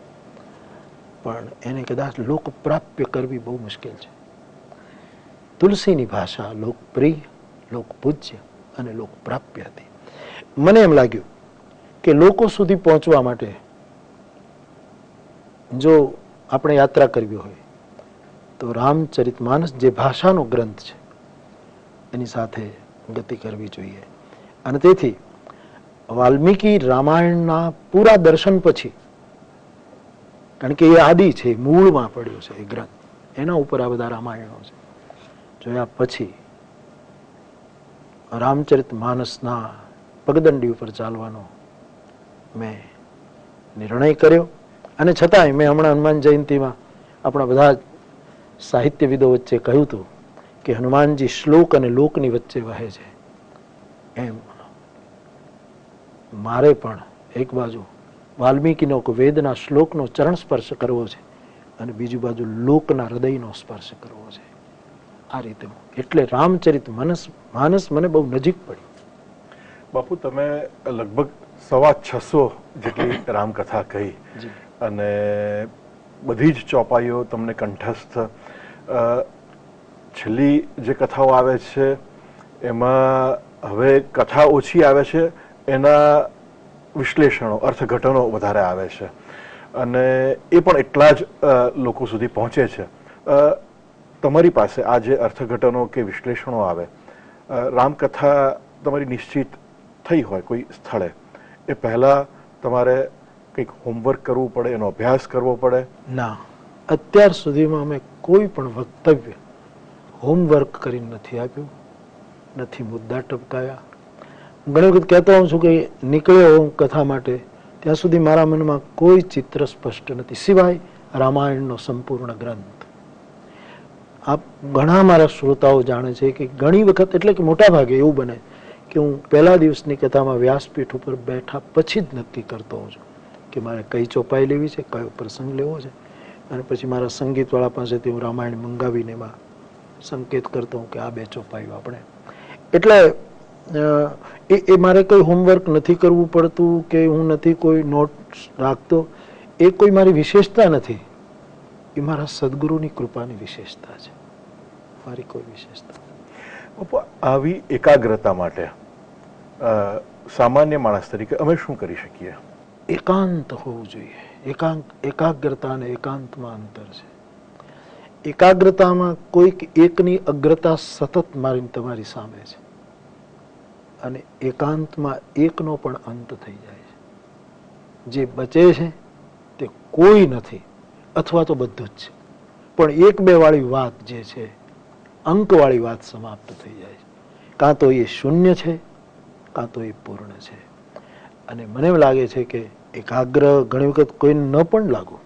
પણ એને કદાચ લોકપ્રાપ્ય કરવી બહુ મુશ્કેલ છે. તુલસીની ભાષા લોકપ્રિય, લોકપૂજ્ય અને લોકપ્રાપ્ય હતી. મને એમ લાગ્યું કે લોકો સુધી પહોંચવા માટે જો આપણે યાત્રા કરવી હોય તો રામચરિતમાનસ જે ભાષાનો ગ્રંથ છે એની સાથે ગતિ કરવી જોઈએ. અને તેથી વાલ્મીકી રામાયણના પૂરા દર્શન પછી, કારણ કે એ આદિ છે, મૂળમાં પડ્યો છે એ ગ્રંથ, એના ઉપર આ બધા રામાયણો છે, જોયા પછી રામચરિત માનસના પગદંડી ઉપર ચાલવાનો મેં નિર્ણય કર્યો. અને છતાંય મેં હમણાં હનુમાન જયંતિમાં આપણા બધા સાહિત્યવિદો વચ્ચે કહ્યું હતું કે હનુમાનજી શ્લોક અને લોકની વચ્ચે વહે છે. એમ મારે પણ એક બાજુ વાલ્મીકીનો વેદના શ્લોકનો ચરણ સ્પર્શ કરવો છે અને બીજી બાજુ લોકના હૃદયનો સ્પર્શ કરવો છે. આ રીતે એટલે રામચરિત માનસ મને બહુ નજીક પડી. બાપુ, તમે લગભગ 650 જેટલી રામકથા કહી અને બધી જ ચોપાઈઓ તમને કંઠસ્થ. છેલ્લી જે કથાઓ આવે છે એમાં હવે કથા ઓછી આવે છે, એના વિશ્લેષણો, અર્થઘટનો વધારે આવે છે અને એ પણ એટલા જ લોકો સુધી પહોંચે છે. તમારી પાસે આ જે અર્થઘટનો કે વિશ્લેષણો આવે, રામકથા તમારી નિશ્ચિત થઈ હોય કોઈ સ્થળે, એ પહેલાં તમારે કંઈક હોમવર્ક કરવું પડે, એનો અભ્યાસ કરવો પડે? ના, અત્યાર સુધીમાં અમે કોઈ પણ વક્તવ્ય હોમવર્ક કરીને નથી આપ્યું, નથી મુદ્દા ટપકાયા. ઘણી વખત કહેતો હોઉં છું કે નીકળ્યો હું કથા માટે, ત્યાં સુધી મારા મનમાં કોઈ ચિત્ર સ્પષ્ટ નથી સિવાય રામાયણનો સંપૂર્ણ ગ્રંથ. આપ ઘણા મારા શ્રોતાઓ જાણે છે કે ઘણી વખત, એટલે કે મોટા ભાગે એવું બને કે હું પહેલા દિવસની કથામાં વ્યાસપીઠ ઉપર બેઠા પછી જ નક્કી કરતો હોઉં છું કે મારે કઈ ચોપાઈ લેવી છે, કયો પ્રસંગ લેવો છે, અને પછી મારા સંગીતવાળા પાસેથી હું રામાયણ મંગાવીને એમાં સંકેત કરતો હું કે આ 2 ચોપાઈઓ આપણે. એટલે એ મારે કોઈ હોમવર્ક નથી કરવું પડતું કે હું નથી કોઈ નોટ્સ રાખતો. એ કોઈ મારી વિશેષતા નથી, એ મારા સદગુરુની કૃપાની વિશેષતા છે, મારી કોઈ વિશેષતા. આવી એકાગ્રતા માટે સામાન્ય માણસ તરીકે અમે શું કરી શકીએ? એકાંત હોવું જોઈએ. એકાગ્રતા અને એકાંતમાં અંતર છે. એકાગ્રતામાં કોઈક એકની અગ્રતા સતત મારી તમારી સામે છે અને એકાંતમાં એકનો પણ અંત થઈ જાય છે. જે બચે છે તે કોઈ નથી અથવા તો બધું જ છે, પણ 1-2 વાળી વાત જે છે, અંકવાળી વાત સમાપ્ત થઈ જાય છે. કાં તો એ શૂન્ય છે, કાં તો એ પૂર્ણ છે. અને મને એમ લાગે છે કે એકાગ્ર ઘણી વખત કોઈને ન પણ લાગુ,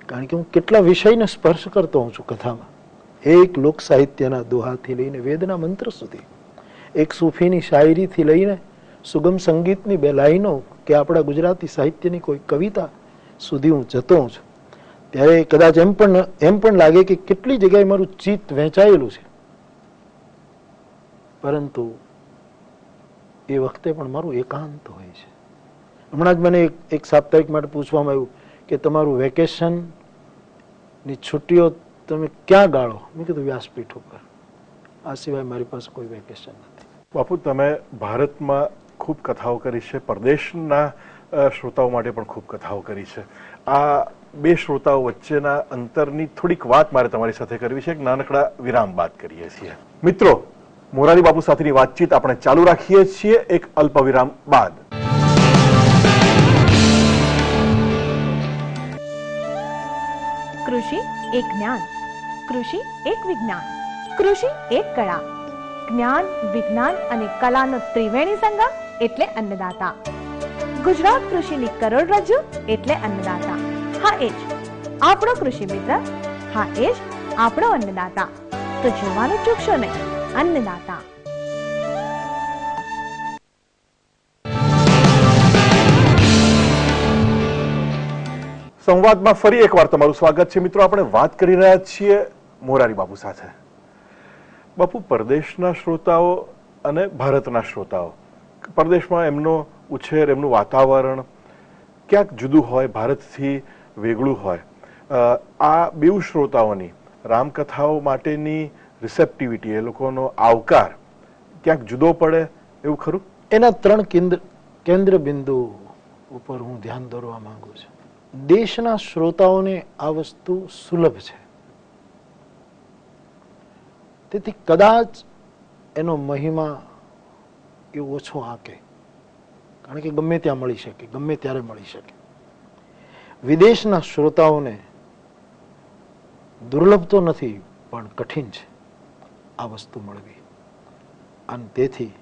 કારણ કે હું કેટલા વિષયને સ્પર્શ કરતો હોઉં છું કથામાં. એક લોક સાહિત્યના દોહાથી લઈને વેદના મંત્ર સુધી, એક સૂફીની શાયરીથી લઈને સુગમ સંગીતની 2 લાઈનો કે આપણા ગુજરાતી સાહિત્યની કોઈ કવિતા સુધી હું જતો હોઉં છું. ત્યારે કદાચ એમ પણ લાગે કે કેટલી જગ્યાએ મારું ચિત્ત વહેંચાયેલું છે, પરંતુ એ વખતે પણ મારું એકાંત હોય છે. હમણાં જ મને એક સાપ્તાહિક માટે પૂછવામાં આવ્યું કે તમારું વેકેશન ની છુટ્ટીઓ તમે ક્યાં ગાળો? મેં કીધું વ્યાસપીઠ ઉપર. આ સિવાય મારી પાસે કોઈ વેકેશન નથી. બાપુ, તમે ભારતમાં ખૂબ કથાઓ કરી છે, પરદેશના શ્રોતાઓ માટે પણ ખૂબ કથાઓ કરી છે. આ બે શ્રોતાઓ વચ્ચેના અંતરની થોડીક વાત મારે તમારી સાથે કરવી છે. એક નાનકડા વિરામ બાદ કરીએ છીએ. મિત્રો, મોરારી બાપુ સાથેની વાતચીત આપણે ચાલુ રાખીએ છીએ એક અલ્પ વિરામ બાદ. કૃષિ એક જ્ઞાન, કૃષિ એક વિજ્ઞાન, કૃષિ એક કળા. જ્ઞાન, વિજ્ઞાન અને કલાનો ત્રિવેણી સંગમ એટલે અન્નદાતા. ગુજરાત કૃષિની કરોડરજ્જુ એટલે અન્નદાતા. હા, એ જ આપણો કૃષિ મિત્ર, હા એ જ આપણો અન્નદાતા. તો જોવાનું ચૂકશો નહીં. અન્નદાતા. સંવાદમાં ફરી એકવાર તમારું સ્વાગત છે. મિત્રો, આપણે વાત કરી રહ્યા છીએ મોરારી બાપુ સાથે. બાપુ, પરદેશના શ્રોતાઓ અને ભારતના શ્રોતાઓ, પરદેશમાં એમનો ઉછેર, એમનું વાતાવરણ ક્યાંક જુદું હોય, ભારતથી વેગળું હોય. આ બેઉ શ્રોતાઓની રામકથાઓ માટેની રિસેપ્ટિવિટી, એ લોકોનો આવકાર ક્યાંક જુદો પડે એવું ખરું? એના 3 કેન્દ્ર બિંદુ ઉપર હું ધ્યાન દોરવા માંગુ છું. દેશના શ્રોતાઓને આ વસ્તુ સુલભ છે, તેથી કદાચ એનો મહિમા એ ઓછો આંકે, કારણ કે ગમે ત્યાં મળી શકે, ગમે ત્યારે મળી શકે. વિદેશના શ્રોતાઓને દુર્લભ તો નથી, પણ કઠિન છે આ વસ્તુ મળવી, અને તેથી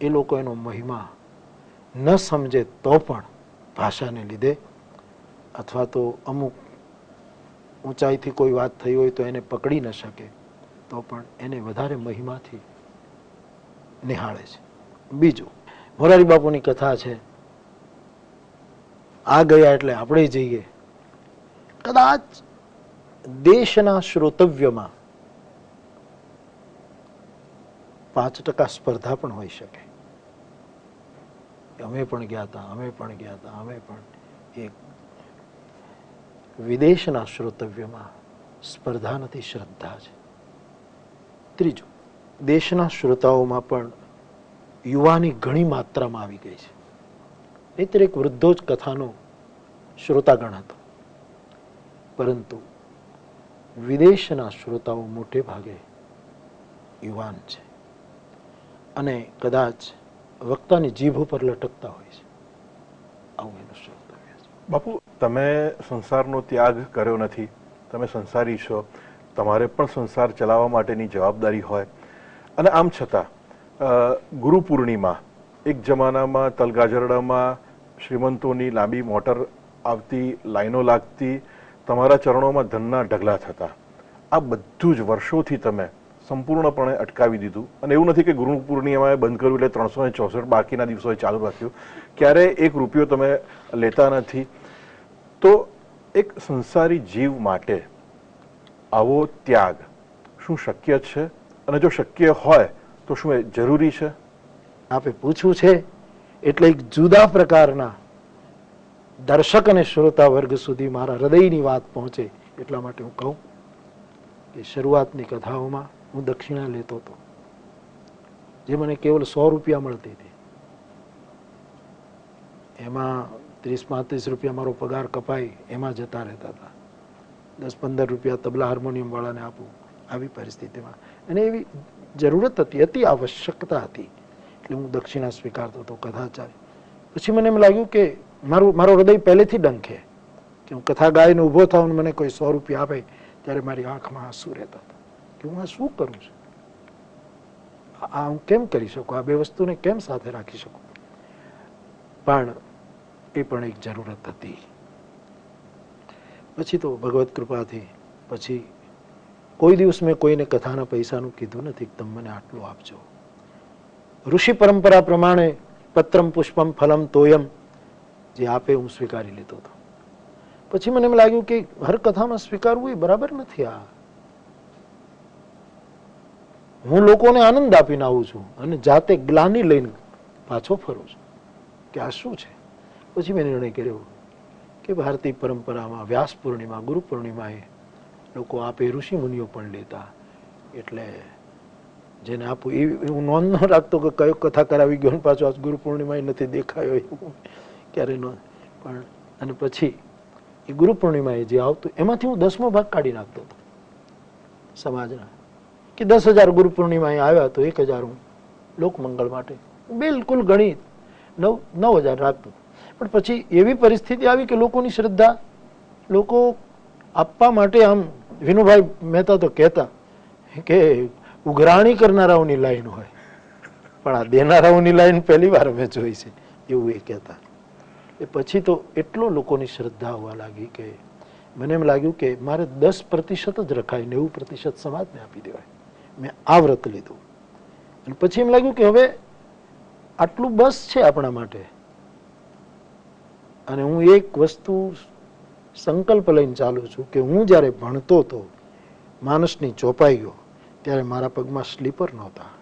એ લોકો એનો મહિમા ન સમજે તો પણ ભાષાને લીધે, અથવા તો અમુક ઊંચાઈથી કોઈ વાત થઈ હોય તો એને પકડી ન શકે, તો પણ એને વધારે મહિમાથી નિહાળે છે. બીજું, મોરારી બાપુની કથા છે, આ ગયા એટલે આપણે જઈએ. કદાચ દેશના શ્રોતવ્યમાં 5% સ્પર્ધા પણ હોઈ શકે. અમે પણ ગયા હતા, અમે પણ ગયા હતા, અમે પણ. એક વિદેશના શ્રોતવ્યમાં સ્પર્ધા નથી, શ્રદ્ધા છે. ત્રીજું, દેશના શ્રોતાઓમાં પણ યુવાની ઘણી માત્રામાં આવી ગઈ છે. નહીતર એક વૃદ્ધો જ કથાનો શ્રોતાગણ હતો, પરંતુ વિદેશના શ્રોતાઓ મોટે ભાગે યુવાન છે, અને કદાચ વક્તાની જીભ ઉપર લટકતા હોય છે. આવું એનું શ્રોતવ્ય છે. બાપુ, તમે સંસારનો ત્યાગ કર્યો નથી, તમે સંસારી છો, તમારે પણ સંસાર ચલાવવા માટેની જવાબદારી હોય, અને આમ છતાં ગુરુ પૂર્ણિમા, એક જમાનામાં તલગાજરડામાં શ્રીમંતોની લાંબી મોટર આવતી, લાઈનો લાગતી, તમારા ચરણોમાં ધનના ઢગલા થતા, આ બધું જ વર્ષોથી તમે સંપૂર્ણપણે અટકાવી દીધું. અને એવું નથી કે ગુરુ પૂર્ણિમાએ બંધ કર્યું એટલે 364 બાકીના દિવસોએ ચાલુ રાખ્યું, ક્યારેય 1 રૂપિયો તમે લેતા નથી. તો એક સંસારી જીવ માટે આવો ત્યાગ શું શક્ય છે? અને જો શક્ય હોય તો શું એ જરૂરી છે? આપે પૂછ્યું છે એટલે એક જુદા પ્રકારના દર્શક અને શ્રોતા વર્ગ સુધી મારા હૃદયની વાત પહોંચે એટલા માટે હું કહું કે શરૂઆતની કથાઓમાં હું દક્ષિણા લેતો હતો, જે મને કેવલ 100 રૂપિયા મળતી હતી. એમાં 30-35 રૂપિયા મારો પગાર કપાઈ એમાં જતા રહેતા હતા. 10-15 રૂપિયા તબલા હાર્મોનિયમ વાળાને આપું, આવી પરિસ્થિતિમાં. અને એવી જરૂરત હતી, અતિ આવશ્યકતા હતી, એટલે હું દક્ષિણા સ્વીકારતો હતો. કથા ચાલી પછી મને એમ લાગ્યું કે મારો હૃદય પહેલેથી ડંખે, કે હું કથા ગાઈને ઊભો થાઉં મને કોઈ 100 રૂપિયા આપે ત્યારે મારી આંખમાં આંસુ રહેતા હતા કે હું આ શું કરું છું, આ હું કેમ કરી શકું, આ બે વસ્તુને કેમ સાથે રાખી શકું. પણ એ પણ એક જરૂરત હતી. પછી તો ભગવત કૃપાથી પછી કોઈ દિવસ મેં કોઈને કથાના પૈસાનું કીધું નથી, તમે મને આટલું આપજો. ઋષિ પરંપરા પ્રમાણે પત્રમ પુષ્પમ ફલમ તોયમ જે આપે હું સ્વીકારી લેતો હતો. પછી મને એમ લાગ્યું કે હર કથામાં સ્વીકારવું એ બરાબર નથી. આ હું લોકોને આનંદ આપીને આવું છું અને જાતે ગ્લાની લઈને પાછો ફરું છું કે આ શું છે. પછી મેં નિર્ણય કર્યો કે ભારતીય પરંપરામાં વ્યાસ પૂર્ણિમા, ગુરુ પૂર્ણિમાએ લોકો આપે ઋષિ મુનિઓ પણ લેતા, એટલે જેને આપું એ હું નોંધ ન રાખતો કે કયો કથા કરાવી ગયો પાછો આજ ગુરુ પૂર્ણિમા નથી દેખાયો એવું ક્યારે નોંધ. પણ અને પછી એ ગુરુ પૂર્ણિમાએ જે આવતું એમાંથી હું 10મો ભાગ કાઢી નાખતો હતો સમાજના, કે 10,000 ગુરુ પૂર્ણિમાએ આવ્યા તો 1,000 હું લોકમંગળ માટે બિલકુલ ગણિત 9,000 રાખતો. પણ પછી એવી પરિસ્થિતિ આવી કે લોકોની શ્રદ્ધા, લોકો આપવા માટે આમ વિનુભાઈ મહેતા તો કહેતા કે ઉઘરાણી કરનારાઓની લાઈન હોય પણ આ દેનારાઓની લાઈન પહેલી વાર અમે જોઈ છે એવું એ કહેતા. એ પછી તો એટલો લોકોની શ્રદ્ધા હોવા લાગી કે મને એમ લાગ્યું કે મારે 10% જ રખાય, 90% સમાજને આપી દેવાય. મેં આ વ્રત લીધું અને પછી એમ લાગ્યું કે હવે આટલું બસ છે આપણા માટે. અને હું એક વસ્તુ સંકલ્પ લઈને ચાલુ છું કે હું જ્યારે ભણતો હતો, માણસની ચોપાઈ ગયો ત્યારે મારા પગમાં સ્લીપર નહોતા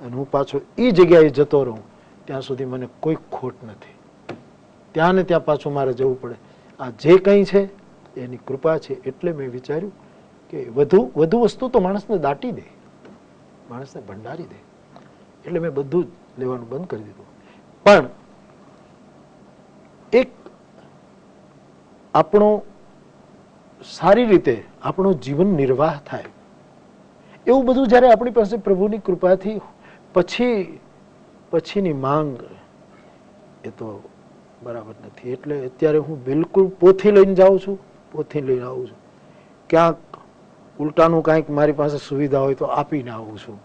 અને હું પાછો એ જગ્યાએ જતો રહું ત્યાં સુધી મને કોઈ ખોટ નથી. ત્યાં ને ત્યાં પાછું મારે જવું પડે. આ જે કંઈ છે એની કૃપા છે. એટલે મેં વિચાર્યું કે વધુ વસ્તુ તો માણસને દાટી દે, માણસને ભંડારી દે. એટલે મેં બધું જ લેવાનું બંધ કરી દીધું. પણ એક આપણો સારી રીતે આપણો જીવન નિર્વાહ થાય એવું બધું જ્યારે આપણી પાસે પ્રભુની કૃપાથી પછીની માંગ એ તો બરાબર નથી. એટલે અત્યારે હું બિલકુલ પોથી લઈને જાઉં છું, પોથી લઈને આવું છું. ક્યાંક ઉલટાનું કાંઈક મારી પાસે સુવિધા હોય તો આપીને આવું છું.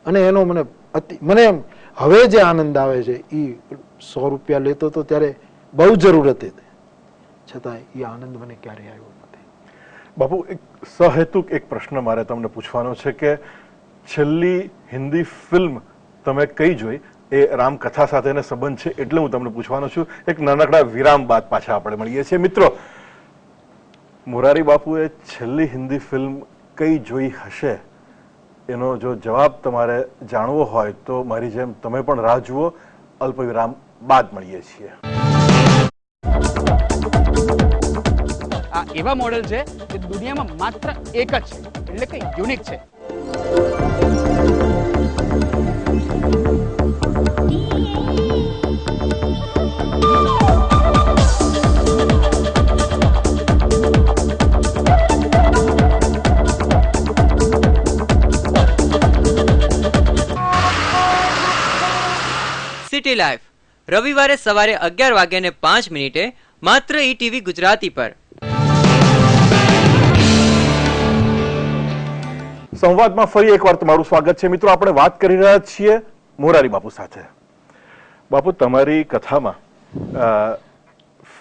અને એનો મને એમ હવે જે આનંદ આવે છે એ 100 રૂપિયા લેતો તો ત્યારે બહુ જરૂરત હતી, છતાં એ આનંદ મને ક્યારેય આવ્યો નથી. બાપુ, એક સહેતુક એક પ્રશ્ન મારે તમને પૂછવાનો છે કે છેલ્લી હિન્દી ફિલ્મ તમે કઈ જોઈ? એ રામકથા સાથેનો સંબંધ છે એટલે હું તમને પૂછવાનો છું. એક નાનકડા વિરામ બાદ પાછા આપણે મળીએ છીએ. મિત્રો, મોરારી બાપુએ છેલ્લી હિન્દી ફિલ્મ કઈ જોઈ હશે એનો જો જવાબ તમારે જાણવો હોય તો મારી જેમ તમે પણ રાહ જુઓ. અલ્પ વિરામ બાદ મળીએ છીએ. આ એવા મોડેલ છે જે દુનિયામાં માત્ર એક જ છે, એટલે કે યુનિક છે. સિટી લાઈફ રવિવારે સવારે 11:05 માત્ર ઈટીવી ગુજરાતી પર. સંવાદમાં ફરી એકવાર તમારું સ્વાગત છે. મિત્રો, આપણે વાત કરી રહ્યા છીએ મોરારી બાપુ સાથે. બાપુ, તમારી કથામાં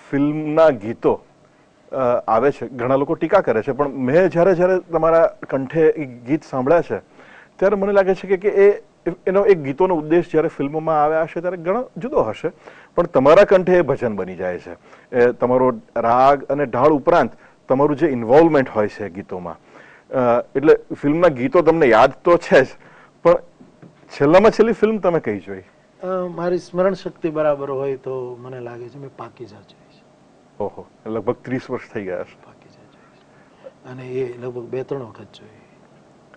ફિલ્મના ગીતો આવે છે, ઘણા લોકો ટીકા કરે છે, પણ મેં જ્યારે તમારા કંઠે ગીત સાંભળ્યા છે ત્યારે મને લાગે છે કે એનો એક ગીતોનો ઉદ્દેશ જ્યારે ફિલ્મોમાં આવ્યા હશે ત્યારે ઘણો જુદો હશે, પણ તમારા કંઠે એ ભજન બની જાય છે. તમારો રાગ અને ઢાળ ઉપરાંત તમારું જે ઇન્વોલ્વમેન્ટ હોય છે ગીતોમાં, એટલે ફિલ્મના ગીતો તમને યાદ તો છે જ, પણ છેલ્લામાં છેલ્લી ફિલ્મ તમે કઈ જોઈ? મારી સ્મરણ શક્તિ બરાબર હોય તો મને લાગે છે મેં પાકીઝા જોઈ છે. ઓહો, લગભગ 30 વર્ષ થઈ ગયા છે. પાકીઝા જોઈ છે અને એ લગભગ 2-3 વખત જોઈ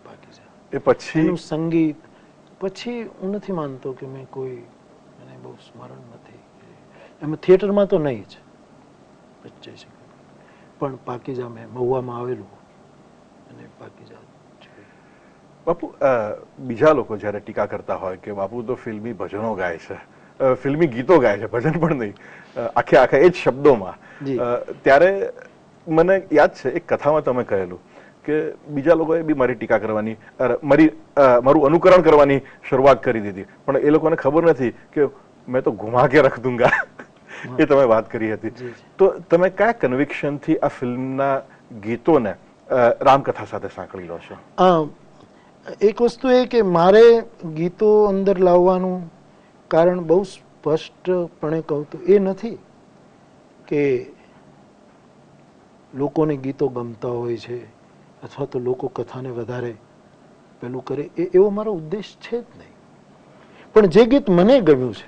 પાકીઝા. એ પછી એનું સંગીત પછી હું નથી માનતો કે મેં કોઈ, મને બહુ સ્મરણ નથી. એમાં થિયેટરમાં તો નહીં જ જઈ શકે, પણ પાકીઝા મેં મહુવામાં આવેલું અને પાકીઝા જોઈ. બાપુ, બીજા લોકો જ્યારે ટીકા કરતા હોય કે બાપુ તો ફિલ્મી ભજનો ગાય છે, ફિલ્મી ગીતો ગાય છે, ભજન પણ નહીં, આખે એ જ શબ્દોમાં, ત્યારે મને યાદ છે એક કથામાં તમે કહેલું કે બીજા લોકોએ બી મારી ટીકા કરવાની, મારું અનુકરણ કરવાની શરૂઆત કરી દીધી, પણ એ લોકોને ખબર નથી કે મેં તો ઘુમા કે રખ દૂંગા, એ તમે વાત કરી હતી. તો તમે કયા કન્વિક્શનથી આ ફિલ્મના ગીતોને રામકથા સાથે સાંકળી લો છો? એક વસ્તુ એ કે મારે ગીતો અંદર લાવવાનું કારણ બહુ સ્પષ્ટપણે કહું તો એ નથી કે લોકોને ગીતો ગમતા હોય છે અથવા તો લોકો કથાને વધારે પેલું કરે, એવો મારો ઉદ્દેશ છે જ નહીં. પણ જે ગીત મને ગમ્યું છે,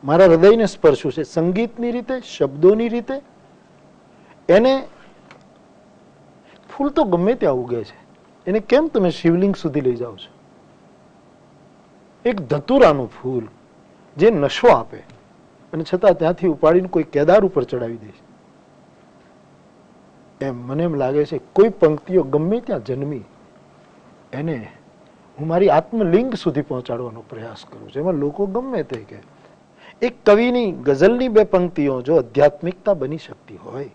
મારા હૃદયને સ્પર્શ્યું છે, સંગીતની રીતે, શબ્દોની રીતે, એને ફૂલ તો ગમે ત્યાં ઉગે છે, એને કેમ તમે શિવલિંગ સુધી લઈ જાઓ છો? એક ધતુરાનું ફૂલ જે નશો આપે અને છતાં ત્યાંથી ઉપાડીને કોઈ કેદાર ઉપર ચડાવી દે છે. એમ મને એમ લાગે છે કોઈ પંક્તિઓ ગમે ત્યાં જન્મી એને હું મારી આત્મલિંગ સુધી પહોંચાડવાનો પ્રયાસ કરું છું. એમાં લોકો ગમે તે કે એક કવિની ગઝલની બે પંક્તિઓ જો આધ્યાત્મિકતા બની શકતી હોય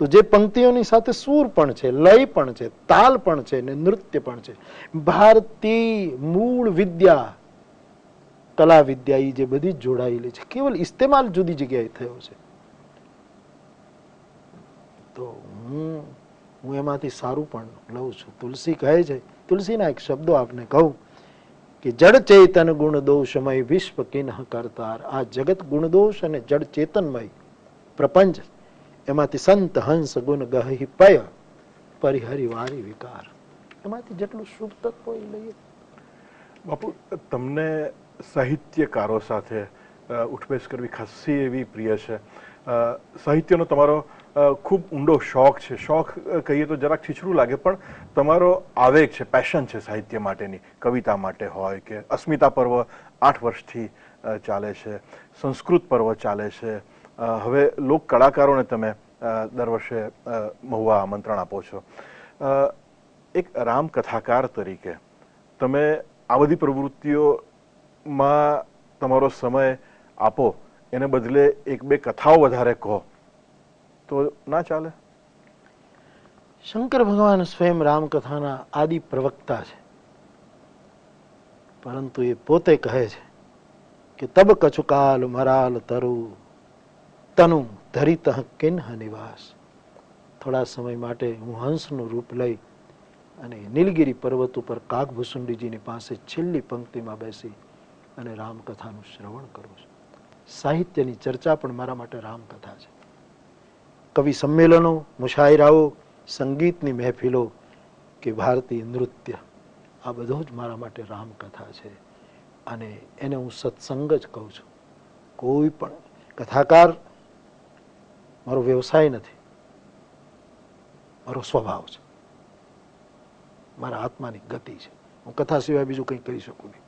તો જે પંક્તિઓની સાથે સૂર પણ છે, લય પણ છે, તાલ પણ છે ને નૃત્ય પણ છે, ભારતીય મૂળ વિદ્યા, કલા વિદ્યા એ જે બધી જોડાયેલી છે, કેવલ ઇસ્તેમાલ જુદી જગ્યાએ થયો છે. તો હું એમાંથી સારું પણ લઉં છું. તુલસી કહે છે, તુલસીના એક શબ્દો આપને કહું કે જડ ચેતન ગુણ દોષમય વિશ્વ કિન્હ કરતાર. આ જગત ગુણદોષ અને જડ ચેતનમય પ્રપંચ, એમાંથી સંત હંસ ગુણ ગહી પય પરિહરિવારી વિકાર, એમાંથી જેટલું શુભ તત્વ એ લઈએ. બાપુ, તમને સાહિત્યકારો સાથે ઉઠબેસ કરવી ખાસી એવી પ્રિય છે. સાહિત્યનો તમારો ખૂબ ઊંડો શોખ છે. શોખ કહીએ તો જરાક છીછરું લાગે, પણ તમારો આવેગ છે, પેશન છે સાહિત્ય માટેની. કવિતા માટે હોય કે અસ્મિતા પર્વ 8 વર્ષથી ચાલે છે, સંસ્કૃત પર્વ ચાલે છે, હવે લોક કલાકારોને તમે દર વર્ષે મહુવા આમંત્રણ આપો છો. એક રામકથાકાર તરીકે તમે આ બધી પ્રવૃત્તિઓમાં તમારો સમય આપો, એને બદલે એક બે કથાઓ વધારે કહો તો ના ચાલે? શંકર ભગવાન સ્વયં રામકથાના આદિ પ્રવક્તા છે, પરંતુ એ પોતે કહે છે કે તબ કછુકાલ મરાલ તરુ તનુ ધરિત કિન્હ નિવાસ. થોડા સમય માટે હું હંસનું રૂપ લઈ અને નીલગિરી પર્વત ઉપર કાગભૂસુંડીજીની પાસે છેલ્લી પંક્તિમાં બેસી અને રામકથાનું શ્રવણ કરું છું. સાહિત્યની ચર્ચા પણ મારા માટે રામકથા છે. કવિ સંમેલનો, મુશાયરાઓ, સંગીતની મહેફિલો કે ભારતીય નૃત્ય, આ બધું જ મારા માટે રામકથા છે. અને એને હું સત્સંગ જ કહું છું. કોઈ પણ કથાકાર મારો વ્યવસાય નથી, મારો સ્વભાવ છે, મારા આત્માની ગતિ છે. હું કથા સિવાય બીજું કંઈ કરી શકું નહીં.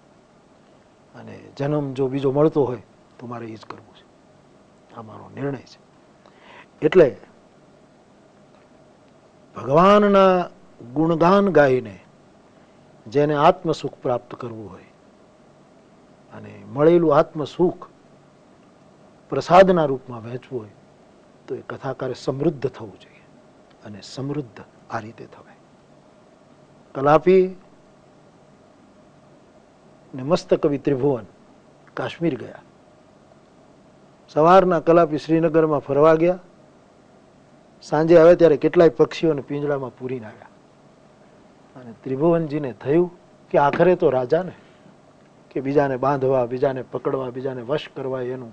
અને જન્મ જો બીજો મળતો હોય તો મારે એ જ કરવું છે. આ મારો નિર્ણય છે. એટલે ભગવાનના ગુણગાન ગાઈને જેને આત્મસુખ પ્રાપ્ત કરવું હોય અને મળેલું આત્મસુખ પ્રસાદના રૂપમાં વહેંચવું હોય તો એ કથાકારે સમૃદ્ધ થવું જોઈએ. અને સમૃદ્ધ આ રીતે થવાય. કલાપી ને મસ્ત કવિ ત્રિભુવન કાશ્મીર ગયા. સવારના કલાપી શ્રીનગરમાં ફરવા ગયા. સાંજે આવે ત્યારે કેટલાય પક્ષીઓને પિંજરામાં પૂરીને આવ્યા. અને ત્રિભુવનજીને થયું કે આખરે તો રાજાને કે બીજાને બાંધવા, બીજાને પકડવા, બીજાને વશ કરવા એનું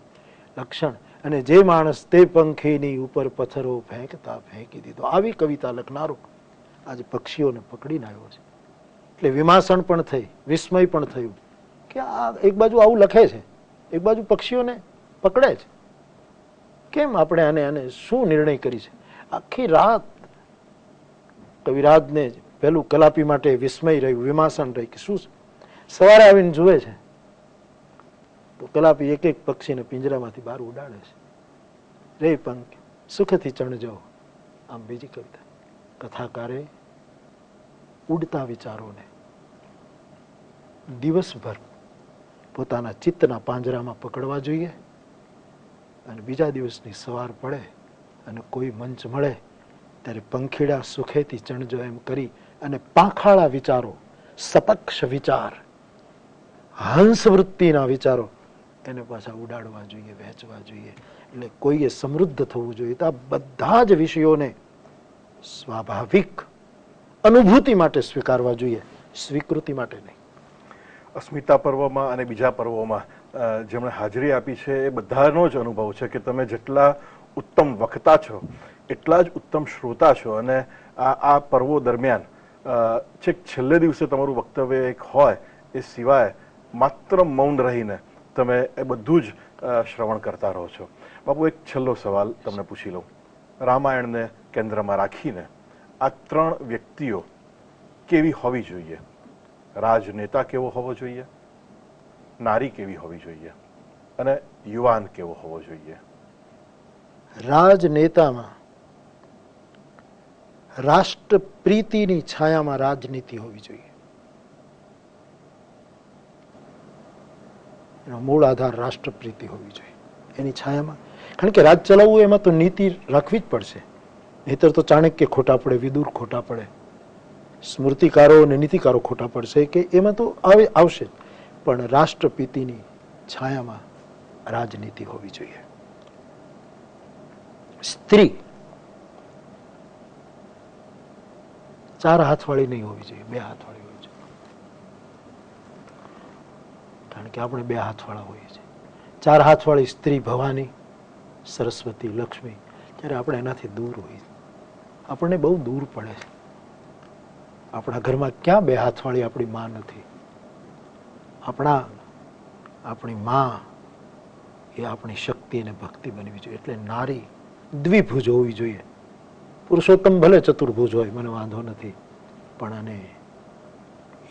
લક્ષણ. અને જે માણસ તે પંખીની ઉપર પથ્થરો ફેંકતા ફેંકી દીધો. આવી કવિતા લખનારો આજે પક્ષીઓને પકડીને આવ્યો છે. એટલે વિમાસણ પણ થઈ, વિસ્મય પણ થયું કે આ એક બાજુ આવું લખે છે, એક બાજુ પક્ષીઓને પકડે છે. કેમ આપણે આને શું નિર્ણય કરી છે? આખી રાત કવિરાજને પેલું કલાપી માટે વિસ્મય રહ્યું, વિમાસણ રહી કે શું. સવારે આવીને જુએ છે તો કલાપી એક એક પક્ષીને પિંજરામાંથી બહાર ઉડાડે છે. રે પંખ સુખથી ચણજો. આમ બીજી કવિતા. કથાકારે ઉડતા વિચારોને દિવસભર પોતાના ચિત્તના પાંજરામાં પકડવા જોઈએ. અને બીજા દિવસની સવાર પડે અને કોઈ મંચ મળે ત્યારે પંખીડા સુખેથી ચણજો એમ કરી અને પાંખાળા વિચારો, સપક્ષ વિચાર, હંસ વૃત્તિના વિચારો એને પાછા ઉડાડવા જોઈએ, વહેંચવા જોઈએ. એટલે કોઈએ સમૃદ્ધ થવું જોઈએ. તો આ બધા જ વિષયોને સ્વાભાવિક અનુભૂતિ માટે સ્વીકારવા જોઈએ, સ્વીકૃતિ માટે નહીં. અસ્મિતા પર્વમાં અને બીજા પર્વોમાં જેમણે હાજરી આપી છે એ બધાનો જ અનુભવ છે કે તમે જેટલા ઉત્તમ વક્તા છો એટલા જ ઉત્તમ શ્રોતા છો. અને આ પર્વો દરમિયાન છેક છેલ્લે દિવસે તમારું વક્તવ્ય એક હોય એ સિવાય માત્ર મૌન રહીને તમે એ બધું જ શ્રવણ કરતા રહો છો. બાપુ, એક છેલ્લો સવાલ તમને પૂછી લઉં. રામાયણને કેન્દ્રમાં રાખીને આ 3 વ્યક્તિઓ કેવી હોવી જોઈએ? રાજનેતા કેવો હોવો જોઈએ, નારી કેવી હોવી જોઈએ અને યુવાન કેવો હોવો જોઈએ? રાજનેતામાં રાષ્ટ્રપ્રીતિની છાયામાં રાજનીતિ હોવી જોઈએ. એનો મૂળ આધાર રાષ્ટ્રપ્રીતિ હોવી જોઈએ, એની છાયામાં. કારણ કે રાજ ચલાવવું એમાં તો નીતિ રાખવી જ પડશે, નહીતર તો ચાણક્ય ખોટા પડે, વિદુર ખોટા પડે, સ્મૃતિકારો અને નીતિકારો ખોટા પડશે, કે એમાં તો આવશે જ. પણ રાષ્ટ્રપ્રીતિની છાયામાં રાજનીતિ હોવી જોઈએ. સ્ત્રી 4 હાથવાળી નહીં હોવી જોઈએ, 2 હાથવાળી હોવી જોઈએ. કારણ કે આપણે 2 હાથવાળા હોઈએ છીએ. 4 હાથવાળી સ્ત્રી ભવાની, સરસ્વતી, લક્ષ્મી, ત્યારે આપણે એનાથી દૂર હોઈએ. આપણને બહુ દૂર પડે છે. આપણા ઘરમાં ક્યાં 2 હાથવાળી આપણી માં નથી? આપણી માં એ આપણી શક્તિ અને ભક્તિ બનવી જોઈએ. એટલે નારી દ્વિભુજ હોવી જોઈએ. પુરુષોત્તમ ભલે ચતુર્ભુજ હોય, મને વાંધો નથી, પણ અને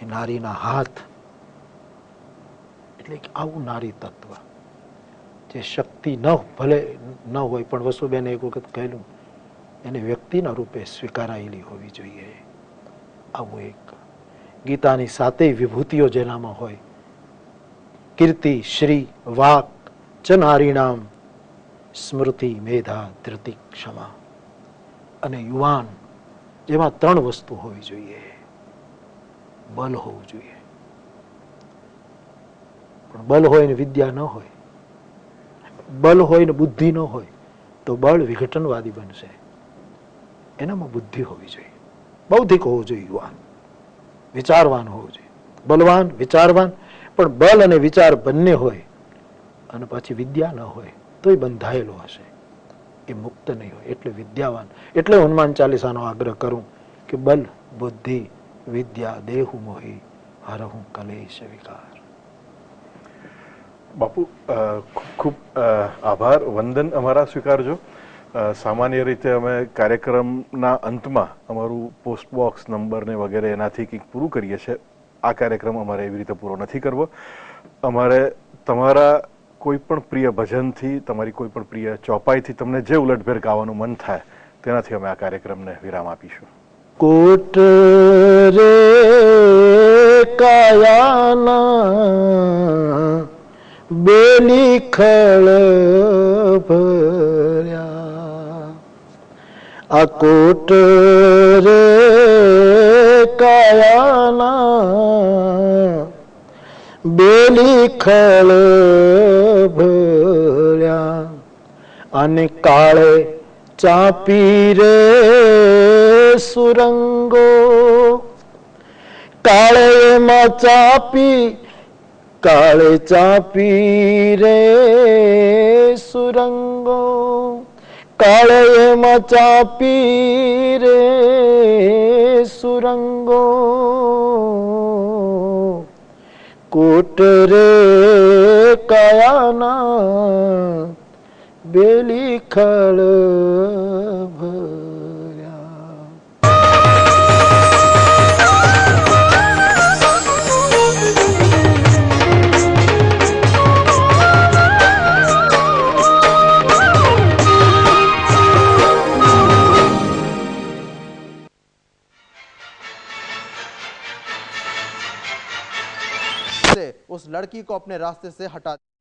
એ નારીના હાથ એટલે આવું નારી તત્વ જે શક્તિ ભલે ન હોય, પણ વસુબેને એક વખત કહેલું, એને વ્યક્તિના રૂપે સ્વીકારાયેલી હોવી જોઈએ. આવું એક ગીતાની 7 વિભૂતિઓ જેનામાં હોય, કીર્તિ, શ્રી, વાક, ચ નારીણામ, સ્મૃતિ, મેધા, ધૃતિ, ક્ષમા. અને યુવાન જેમાં 3 વસ્તુ હોવી જોઈએ. બલ હોવું જોઈએ, પણ બલ હોય ને વિદ્યા ન હોય, બલ હોય ને બુદ્ધિ ન હોય તો બળ વિઘટનવાદી બનશે. એનામાં બુદ્ધિ હોવી જોઈએ. બૌદ્ધિક હોવું જોઈએ યુવાન, વિચારવાન હોવું જોઈએ. બલવાન, વિચારવાન, પણ બલ અને વિચાર બંને હોય અને પછી વિદ્યા ન હોય તો એ બંધાયેલો હશે, એ મુક્ત નહીં હોય. એટલે વિદ્યાવાન. એટલે હનુમાન ચાલીસાનો આગ્રહ કરું કે બલ, બુદ્ધિ, વિદ્યા, દેહુ મોહી, હરહું કલેશ વિકાર. બાપુ, ખૂબ ખૂબ આભાર, વંદન અમારા સ્વીકારજો. સામાન્ય રીતે અમે કાર્યક્રમના અંતમાં અમારું પોસ્ટ બોક્સ નંબર ને વગેરે એનાથી કંઈક પૂરું કરીએ છીએ. આ કાર્યક્રમ અમારે એવી રીતે પૂરો નથી કરવો. અમારે તમારા કોઈ પણ પ્રિય ભજનથી, તમારી કોઈ પણ પ્રિય ચોપાઈથી તમને જે ઉલટભેર ગાવાનું મન થાય તેનાથી અમે આ કાર્યક્રમને વિરામ આપીશું. કોટ રે કાયાના બેલી ખળ ભર્યા, આ કોટ રે કાયાના બેલી ખળ ભર્યા, અને કાળે ચાપી રે સુરંગો, કાળે એમાં કાળે ચાપી રે સુરંગો, કાળે એમાં ચાપી રે સુરંગો, કોટ રે કાયાના બેલી ખળ ભર્યા. उस लड़की को अपने रास्ते से हटा